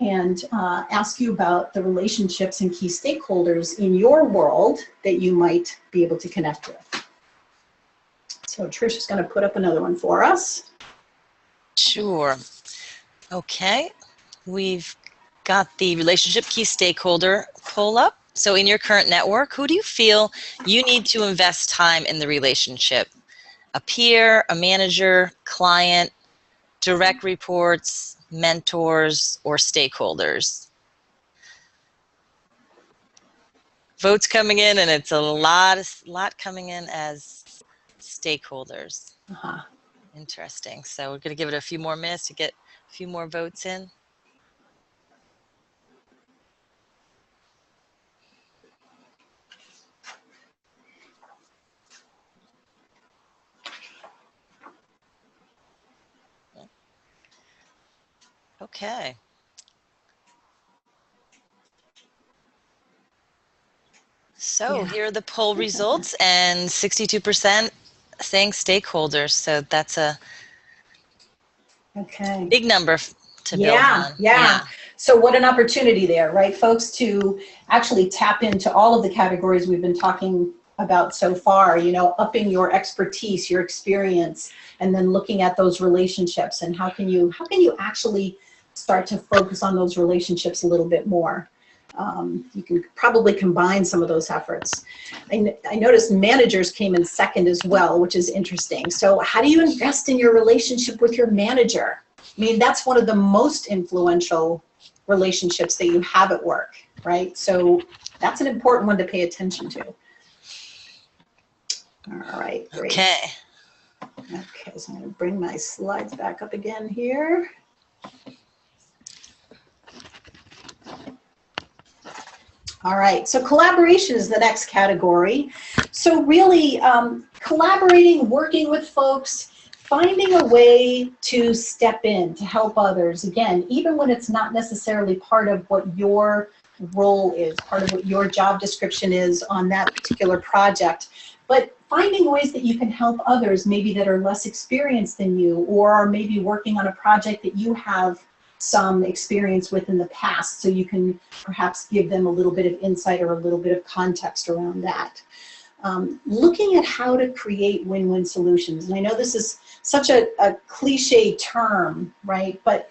and ask you about the relationships and key stakeholders in your world that you might be able to connect with. So Trish is going to put up another one for us. Sure. Sure. Okay. We've got the relationship key stakeholder pull up. So in your current network, who do you feel you need to invest time in the relationship? A peer, a manager, client, direct reports, mentors, or stakeholders? Votes coming in, and it's a lot coming in as stakeholders. Uh-huh. Interesting. So we're going to give it a few more minutes to get a few more votes in. Okay. So Yeah. here are the poll results, and 62% saying stakeholders. So that's a Okay. big number to build on. Yeah. So what an opportunity there, right, folks, to actually tap into all of the categories we've been talking about so far, you know, upping your expertise, your experience, and then looking at those relationships and how can you actually start to focus on those relationships a little bit more. You can probably combine some of those efforts. I noticed managers came in second as well, which is interesting. So how do you invest in your relationship with your manager? I mean, that's one of the most influential relationships that you have at work, right? So that's an important one to pay attention to. All right, great. Okay. Okay, so I'm going to bring my slides back up again here. All right, so collaboration is the next category. So really collaborating, working with folks, finding a way to step in, to help others. Again, even when it's not necessarily part of what your role is, part of what your job description is on that particular project, but finding ways that you can help others maybe that are less experienced than you, or are maybe working on a project that you have some experience with in the past, so you can perhaps give them a little bit of insight or a little bit of context around that. Looking at how to create win-win solutions. And I know this is such a cliche term, right? But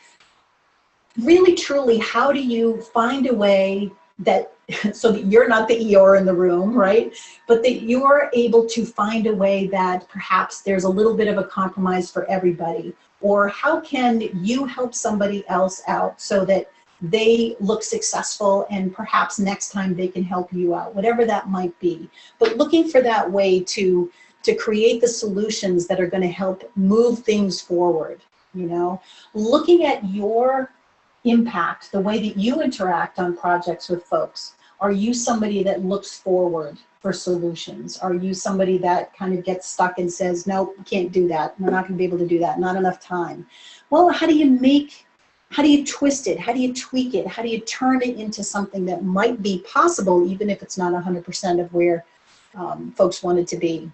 really, truly, how do you find a way that, so that you're not the Eeyore in the room, right? But that you're able to find a way that perhaps there's a little bit of a compromise for everybody. Or how can you help somebody else out so that they look successful and perhaps next time they can help you out, whatever that might be. But looking for that way to create the solutions that are going to help move things forward, you know. Looking at your impact, the way that you interact on projects with folks. Are you somebody that looks forward for solutions? Are you somebody that kind of gets stuck and says, nope, can't do that. We're not going to be able to do that. Not enough time. Well, how do you twist it? How do you tweak it? How do you turn it into something that might be possible, even if it's not 100% of where folks want it to be?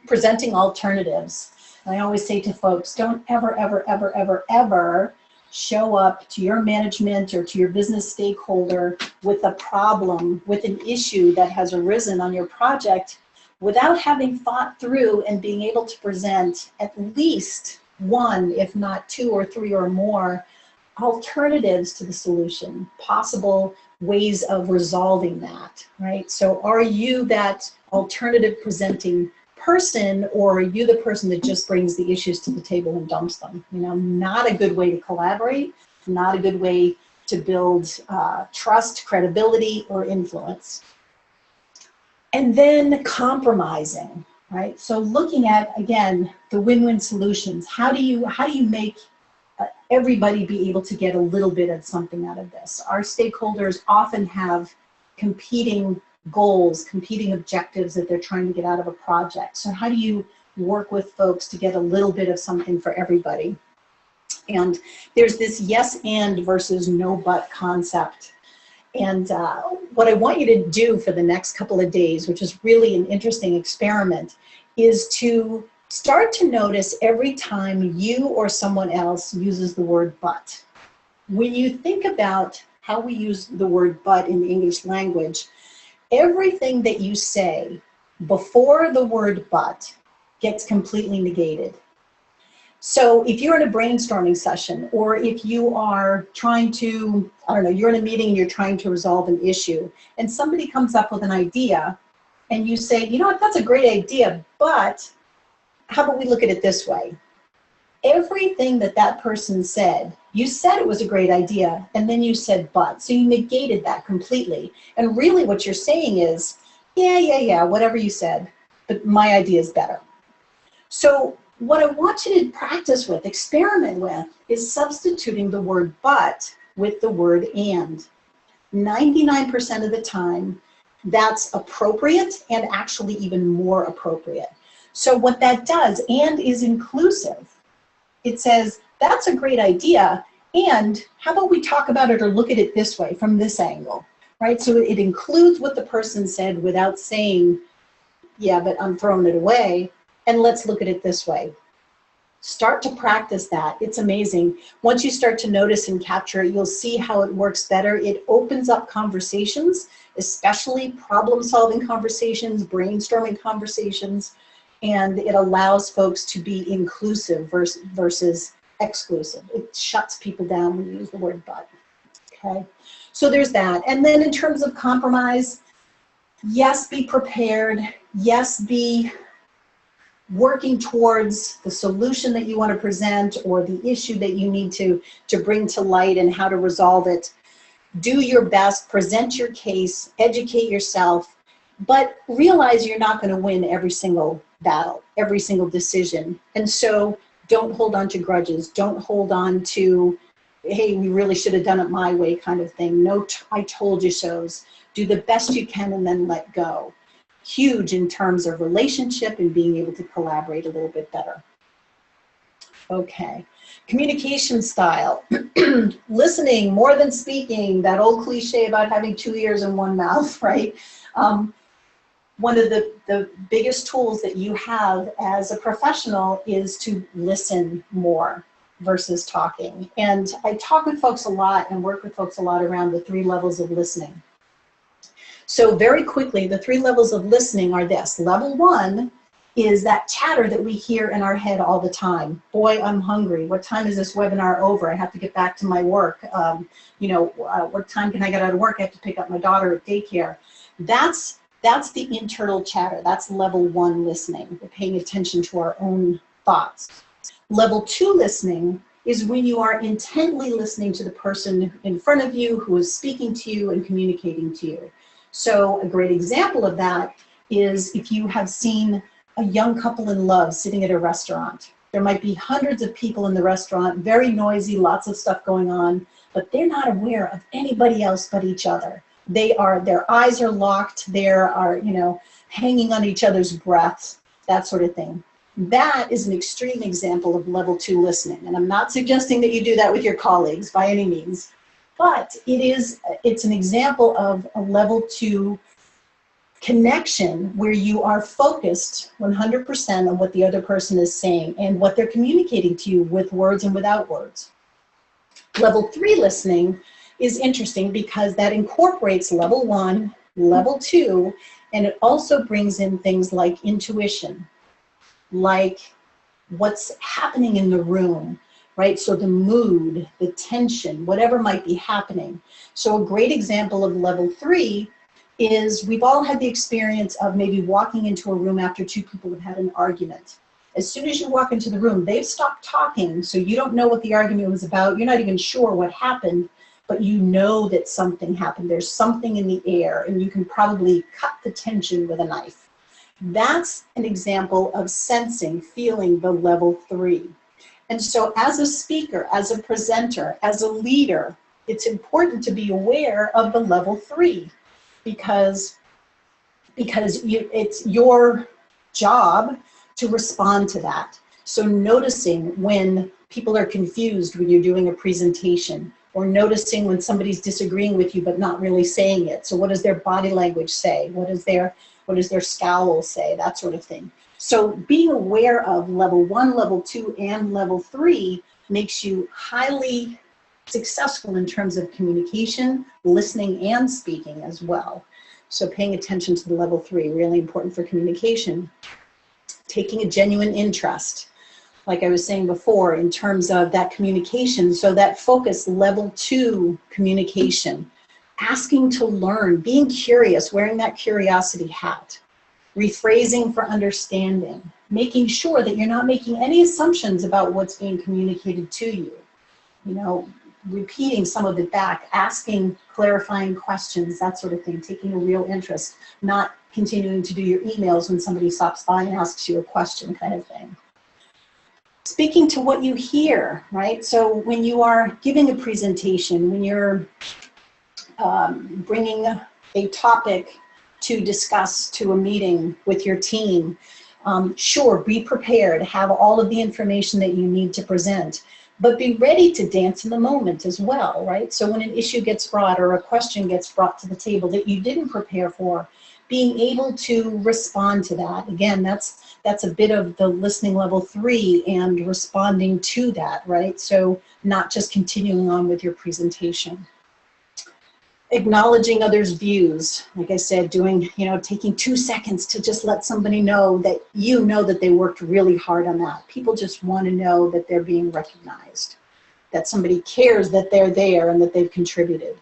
Presenting alternatives. And I always say to folks, don't ever, ever, ever, ever, ever show up to your management or to your business stakeholder with a problem, with an issue that has arisen on your project without having thought through and being able to present at least one, if not two or three or more, alternatives to the solution, possible ways of resolving that, right? So are you that alternative presenting person, or are you the person that just brings the issues to the table and dumps them? You know, not a good way to collaborate, not a good way to build trust, credibility, or influence. And then compromising, right? So looking at, again, the win-win solutions. How do you make everybody be able to get a little bit of something out of this? Our stakeholders often have competing goals, competing objectives that they're trying to get out of a project. So how do you work with folks to get a little bit of something for everybody? And there's this yes and versus no but concept. And what I want you to do for the next couple of days, which is really an interesting experiment, is to start to notice every time you or someone else uses the word but. When you think about how we use the word but in the English language, everything that you say before the word but gets completely negated. So if you're in a brainstorming session, or if you are trying to, I don't know, you're in a meeting and you're trying to resolve an issue, and somebody comes up with an idea, and you say, you know what, that's a great idea, but how about we look at it this way? Everything that that person said, you said it was a great idea, and then you said but. So you negated that completely. And really what you're saying is, yeah, whatever you said, but my idea is better. So what I want you to practice with, experiment with, is substituting the word but with the word and. 99% of the time, that's appropriate, and actually even more appropriate. So what that does, and is inclusive. It says, that's a great idea, and how about we talk about it or look at it this way, from this angle, right? So it includes what the person said without saying, yeah, but I'm throwing it away, and let's look at it this way. Start to practice that. It's amazing. Once you start to notice and capture it, you'll see how it works better. It opens up conversations, especially problem-solving conversations, brainstorming conversations, and it allows folks to be inclusive versus exclusive. It shuts people down when you use the word but. Okay, so there's that. And then in terms of compromise, yes, be prepared. Yes, be working towards the solution that you want to present or the issue that you need to bring to light and how to resolve it. Do your best, present your case, educate yourself, but realize you're not going to win every single battle, every single decision. And so don't hold on to grudges. Don't hold on to, hey, we really should have done it my way kind of thing. No, I told you so's. Do the best you can and then let go. Huge in terms of relationship and being able to collaborate a little bit better. Okay, communication style. Listening more than speaking, that old cliche about having 2 ears and 1 mouth, right? One of the biggest tools that you have as a professional is to listen more versus talking. And I talk with folks a lot and work with folks a lot around the 3 levels of listening. So very quickly, the 3 levels of listening are this. Level 1 is that chatter that we hear in our head all the time. Boy, I'm hungry. What time is this webinar over? I have to get back to my work. What time can I get out of work? I have to pick up my daughter at daycare. That's the internal chatter. That's level 1 listening. We're paying attention to our own thoughts. Level 2 listening is when you are intently listening to the person in front of you who is speaking to you and communicating to you. So a great example of that is if you have seen a young couple in love sitting at a restaurant. There might be hundreds of people in the restaurant, very noisy, lots of stuff going on, but they're not aware of anybody else but each other. Their eyes are locked, they are, hanging on each other's breaths, that sort of thing. That is an extreme example of level 2 listening. And I'm not suggesting that you do that with your colleagues by any means, but it's an example of a level 2 connection where you are focused 100% on what the other person is saying and what they're communicating to you with words and without words. Level 3 listening is interesting because that incorporates level 1, level 2, and it also brings in things like intuition, like what's happening in the room, right? So the mood, the tension, whatever might be happening. So a great example of level 3 is we've all had the experience of maybe walking into a room after 2 people have had an argument. As soon as you walk into the room, they've stopped talking, so you don't know what the argument was about. You're not even sure what happened, but you know that something happened. There's something in the air, and you can probably cut the tension with a knife. That's an example of sensing, feeling the level 3. And so as a speaker, as a presenter, as a leader, it's important to be aware of the level 3 because it's your job to respond to that. So noticing when people are confused when you're doing a presentation, or noticing when somebody's disagreeing with you but not really saying it. So what does their body language say? What does their scowl say? That sort of thing. So being aware of level 1, level 2, and level 3 makes you highly successful in terms of communication, listening, and speaking as well. So paying attention to the level 3, really important for communication. Taking a genuine interest. like I was saying before, in terms of that communication. So that focus, level 2 communication, asking to learn, being curious, wearing that curiosity hat, rephrasing for understanding, making sure that you're not making any assumptions about what's being communicated to you. You know, repeating some of it back, asking clarifying questions, that sort of thing, taking a real interest, not continuing to do your emails when somebody stops by and asks you a question, kind of thing. Speaking to what you hear, right? So when you are giving a presentation, when you're bringing a topic to discuss to a meeting with your team, sure, be prepared, have all of the information that you need to present, but be ready to dance in the moment as well, right? So when an issue gets brought or a question gets brought to the table that you didn't prepare for, being able to respond to that. Again, that's a bit of the listening level 3 and responding to that, right? So not just continuing on with your presentation. Acknowledging others' views, like I said, doing, you know, taking 2 seconds to just let somebody know that you know that they worked really hard on that. People just want to know that they're being recognized, that somebody cares that they're there and that they've contributed.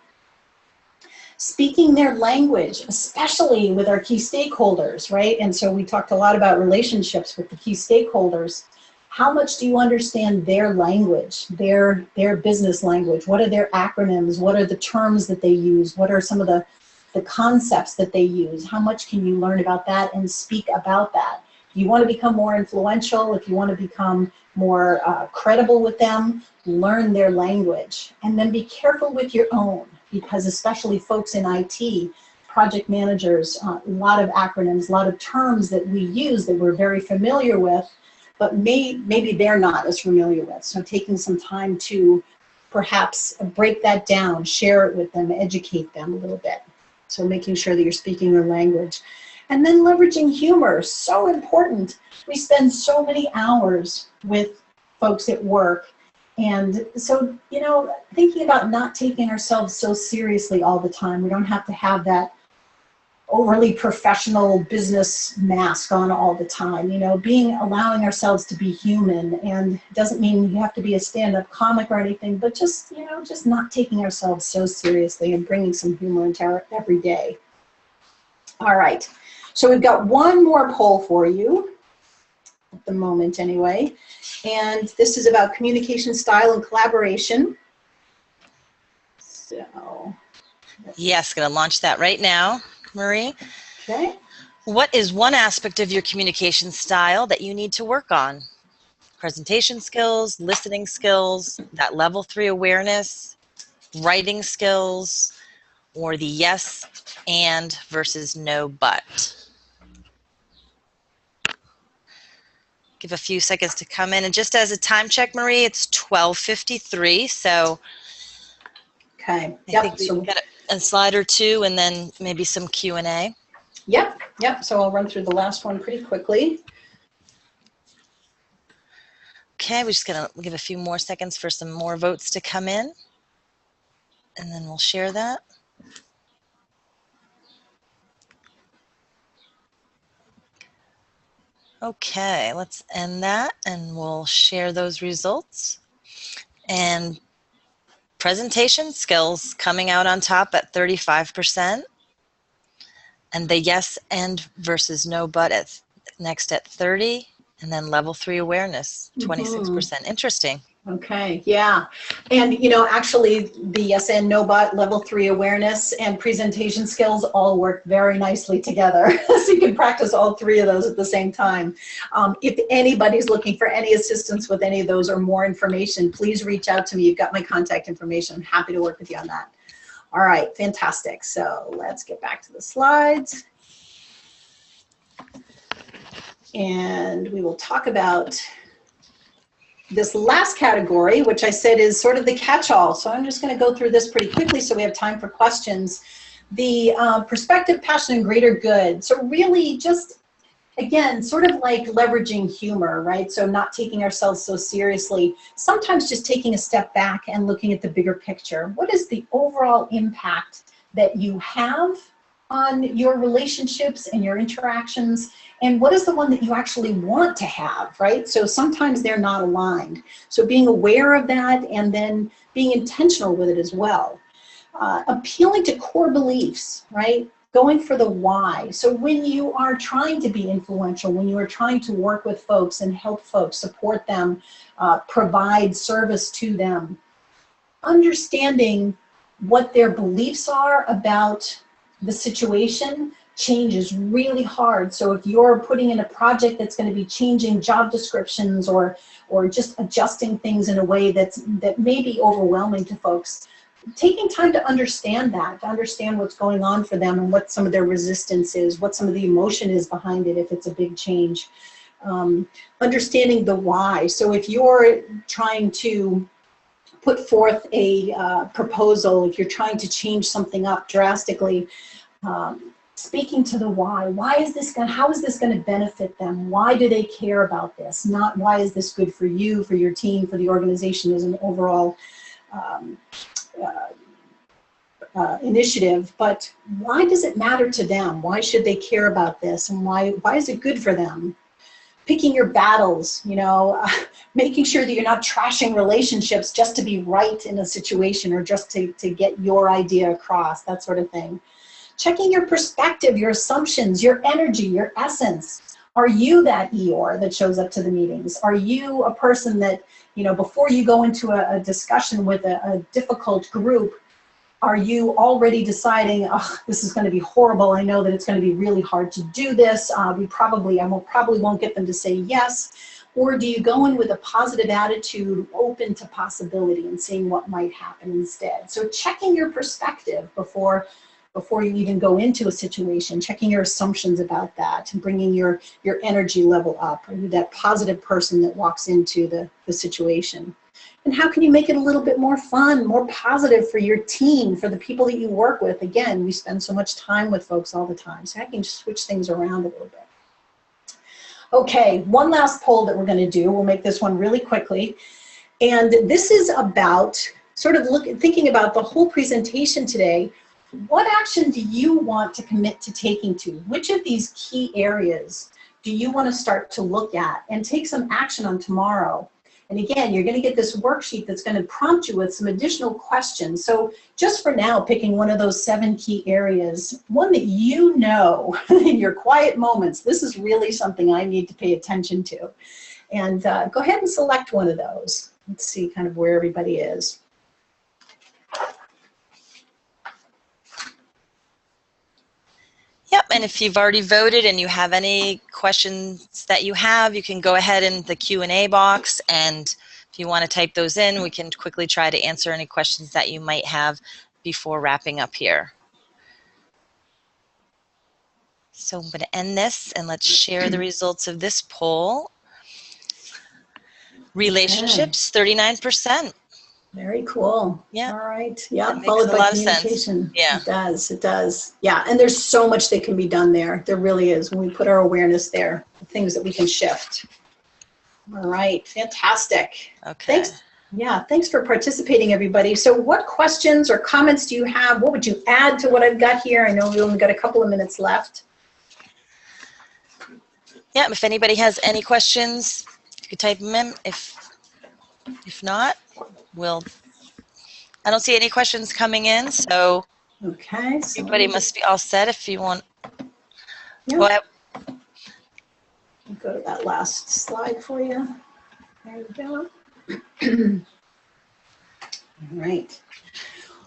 Speaking their language, especially with our key stakeholders, right? And so we talked a lot about relationships with the key stakeholders. How much do you understand their language, their business language? What are their acronyms? What are the terms that they use? What are some of the concepts that they use? How much can you learn about that and speak about that? If you want to become more influential, if you want to become more credible with them, learn their language. And then be careful with your own, because especially folks in IT, project managers, a lot of acronyms, a lot of terms that we use that we're very familiar with, but maybe they're not as familiar with. So taking some time to perhaps break that down, share it with them, educate them a little bit. So making sure that you're speaking their language. And then leveraging humor, so important. We spend so many hours with folks at work. And so, you know, thinking about not taking ourselves so seriously all the time. We don't have to have that overly professional business mask on all the time, you know, allowing ourselves to be human. And doesn't mean you have to be a stand-up comic or anything, but just, you know, just not taking ourselves so seriously and bringing some humor into our everyday. All right, so we've got one more poll for you at the moment anyway, and this is about communication style and collaboration. So yes, going to launch that right now, Marie. okay. What is one aspect of your communication style that you need to work on? Presentation skills, listening skills, that level 3 awareness, writing skills, or the yes and versus no but? Give a few seconds to come in. And just as a time check, Marie, it's 12:53, so Okay. I think we've got a slide or two and then maybe some Q&A. Yep. So I'll run through the last one pretty quickly. Okay, we're just going to give a few more seconds for some more votes to come in, and then we'll share that. Okay, let's end that, and we'll share those results. And presentation skills coming out on top at 35%, and the yes and versus no but next at 30%, and then level 3 awareness, 26%. Interesting. Okay, yeah. And, you know, actually the yes and no but, level 3 awareness, and presentation skills all work very nicely together. So you can practice all 3 of those at the same time. If anybody's looking for any assistance with any of those or more information, please reach out to me. You've got my contact information. I'm happy to work with you on that. All right, fantastic. So let's get back to the slides. And we will talk about this last category, which I said is sort of the catch-all. So I'm just going to go through this pretty quickly so we have time for questions. The perspective, passion, and greater good. So really just, again, sort of like leveraging humor, right? So not taking ourselves so seriously. Sometimes just taking a step back and looking at the bigger picture. What is the overall impact that you have on your relationships and your interactions, and what is the one that you actually want to have, right? So sometimes they're not aligned. So being aware of that and then being intentional with it as well. Appealing to core beliefs, right? Going for the why. So when you are trying to be influential, when you are trying to work with folks and help folks, support them, provide service to them, understanding what their beliefs are about the situation. Change is really hard. So if you're putting in a project that's going to be changing job descriptions or just adjusting things in a way that may be overwhelming to folks, taking time to understand that, to understand what's going on for them and what some of their resistance is, what some of the emotion is behind it if it's a big change. Understanding the why. So if you're trying to put forth a proposal, if you're trying to change something up drastically, speaking to the why. Why is this going? How is this going to benefit them? Why do they care about this? Not why is this good for you, for your team, for the organization as an overall initiative, but why does it matter to them? Why should they care about this? And why is it good for them? Picking your battles, you know, making sure that you're not trashing relationships just to be right in a situation or just to get your idea across, that sort of thing. Checking your perspective, your assumptions, your energy, your essence. Are you that Eeyore that shows up to the meetings? Are you a person that, you know, before you go into a discussion with a difficult group, are you already deciding, oh, this is going to be horrible. I know that it's going to be really hard to do this. I probably won't get them to say yes. Or do you go in with a positive attitude, open to possibility and seeing what might happen instead? So checking your perspective before you even go into a situation, checking your assumptions about that and bringing your energy level up. Are you that positive person that walks into the situation? And how can you make it a little bit more fun, more positive for your team, for the people that you work with? Again, we spend so much time with folks all the time, so I can switch things around a little bit. Okay, one last poll that we're going to do. We'll make this one really quickly. And this is about sort of thinking about the whole presentation today. What action do you want to commit to taking to? Which of these key areas do you want to start to look at and take some action on tomorrow? And again, you're going to get this worksheet that's going to prompt you with some additional questions. So just for now, picking one of those 7 key areas, one that you know in your quiet moments, this is really something I need to pay attention to. And go ahead and select one of those. Let's see kind of where everybody is. Yep, and if you've already voted and you have any questions that you have, you can go ahead in the Q&A box, and if you want to type those in, we can quickly try to answer any questions that you might have before wrapping up here. So I'm going to end this, and let's share the results of this poll. Relationships, 39%. Very cool. Yeah. All right. Yeah. Makes Followed a by lot of communication. sense. Yeah. It does. It does. Yeah. And there's so much that can be done there. There really is. When we put our awareness there, the things that we can shift. All right. Fantastic. Okay. Thanks. Yeah. Thanks for participating, everybody. So what questions or comments do you have? What would you add to what I've got here? I know we only got a couple of minutes left. Yeah. If anybody has any questions, you could type them in. If not, I don't see any questions coming in, so okay, so everybody must be all set if you want. Yeah. Go ahead. I'll go to that last slide for you. There we go. All right.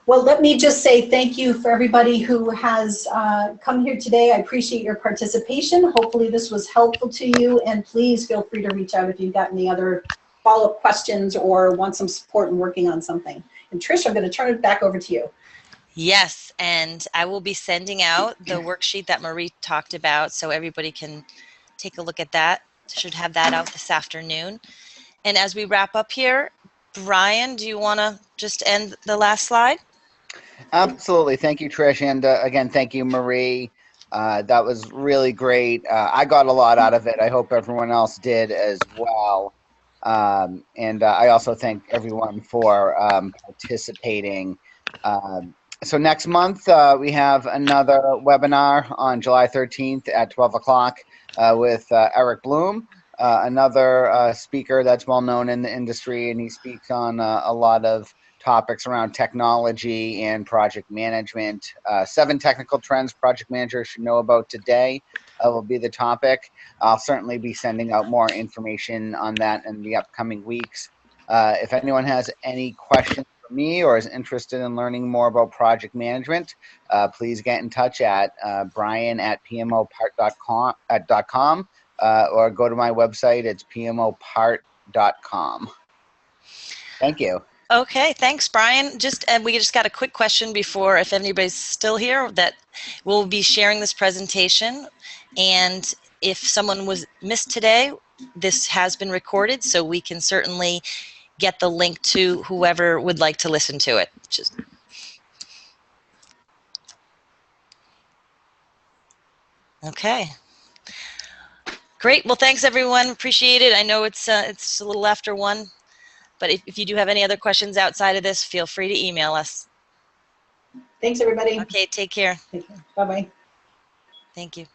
Well, let me just say thank you for everybody who has come here today. I appreciate your participation. Hopefully this was helpful to you, and please feel free to reach out if you've got any other follow-up questions or want some support in working on something. And Trish, I'm going to turn it back over to you. Yes, and I will be sending out the worksheet that Marie talked about so everybody can take a look at that. Should have that out this afternoon. And as we wrap up here, Brian, do you want to just end the last slide? Absolutely. Thank you, Trish. And again, thank you, Marie. That was really great. I got a lot out of it. I hope everyone else did as well. And I also thank everyone for participating. So next month, we have another webinar on July 13th at 12 o'clock with Eric Bloom, another speaker that's well known in the industry, and he speaks on a lot of topics around technology and project management. 7 technical trends project managers should know about today will be the topic. I'll certainly be sending out more information on that in the upcoming weeks. If anyone has any questions for me or is interested in learning more about project management, please get in touch at brian@pmopart.com or go to my website. It's pmopart.com. Thank you. Okay, thanks, Brian. We just got a quick question before, if anybody's still here, that we'll be sharing this presentation, and if someone was missed today, this has been recorded, so we can certainly get the link to whoever would like to listen to it. Okay. Great. Well, thanks, everyone. Appreciate it. I know it's a little after 1. But if you do have any other questions outside of this, feel free to email us. Thanks, everybody. Okay, take care. Bye-bye. Thank you.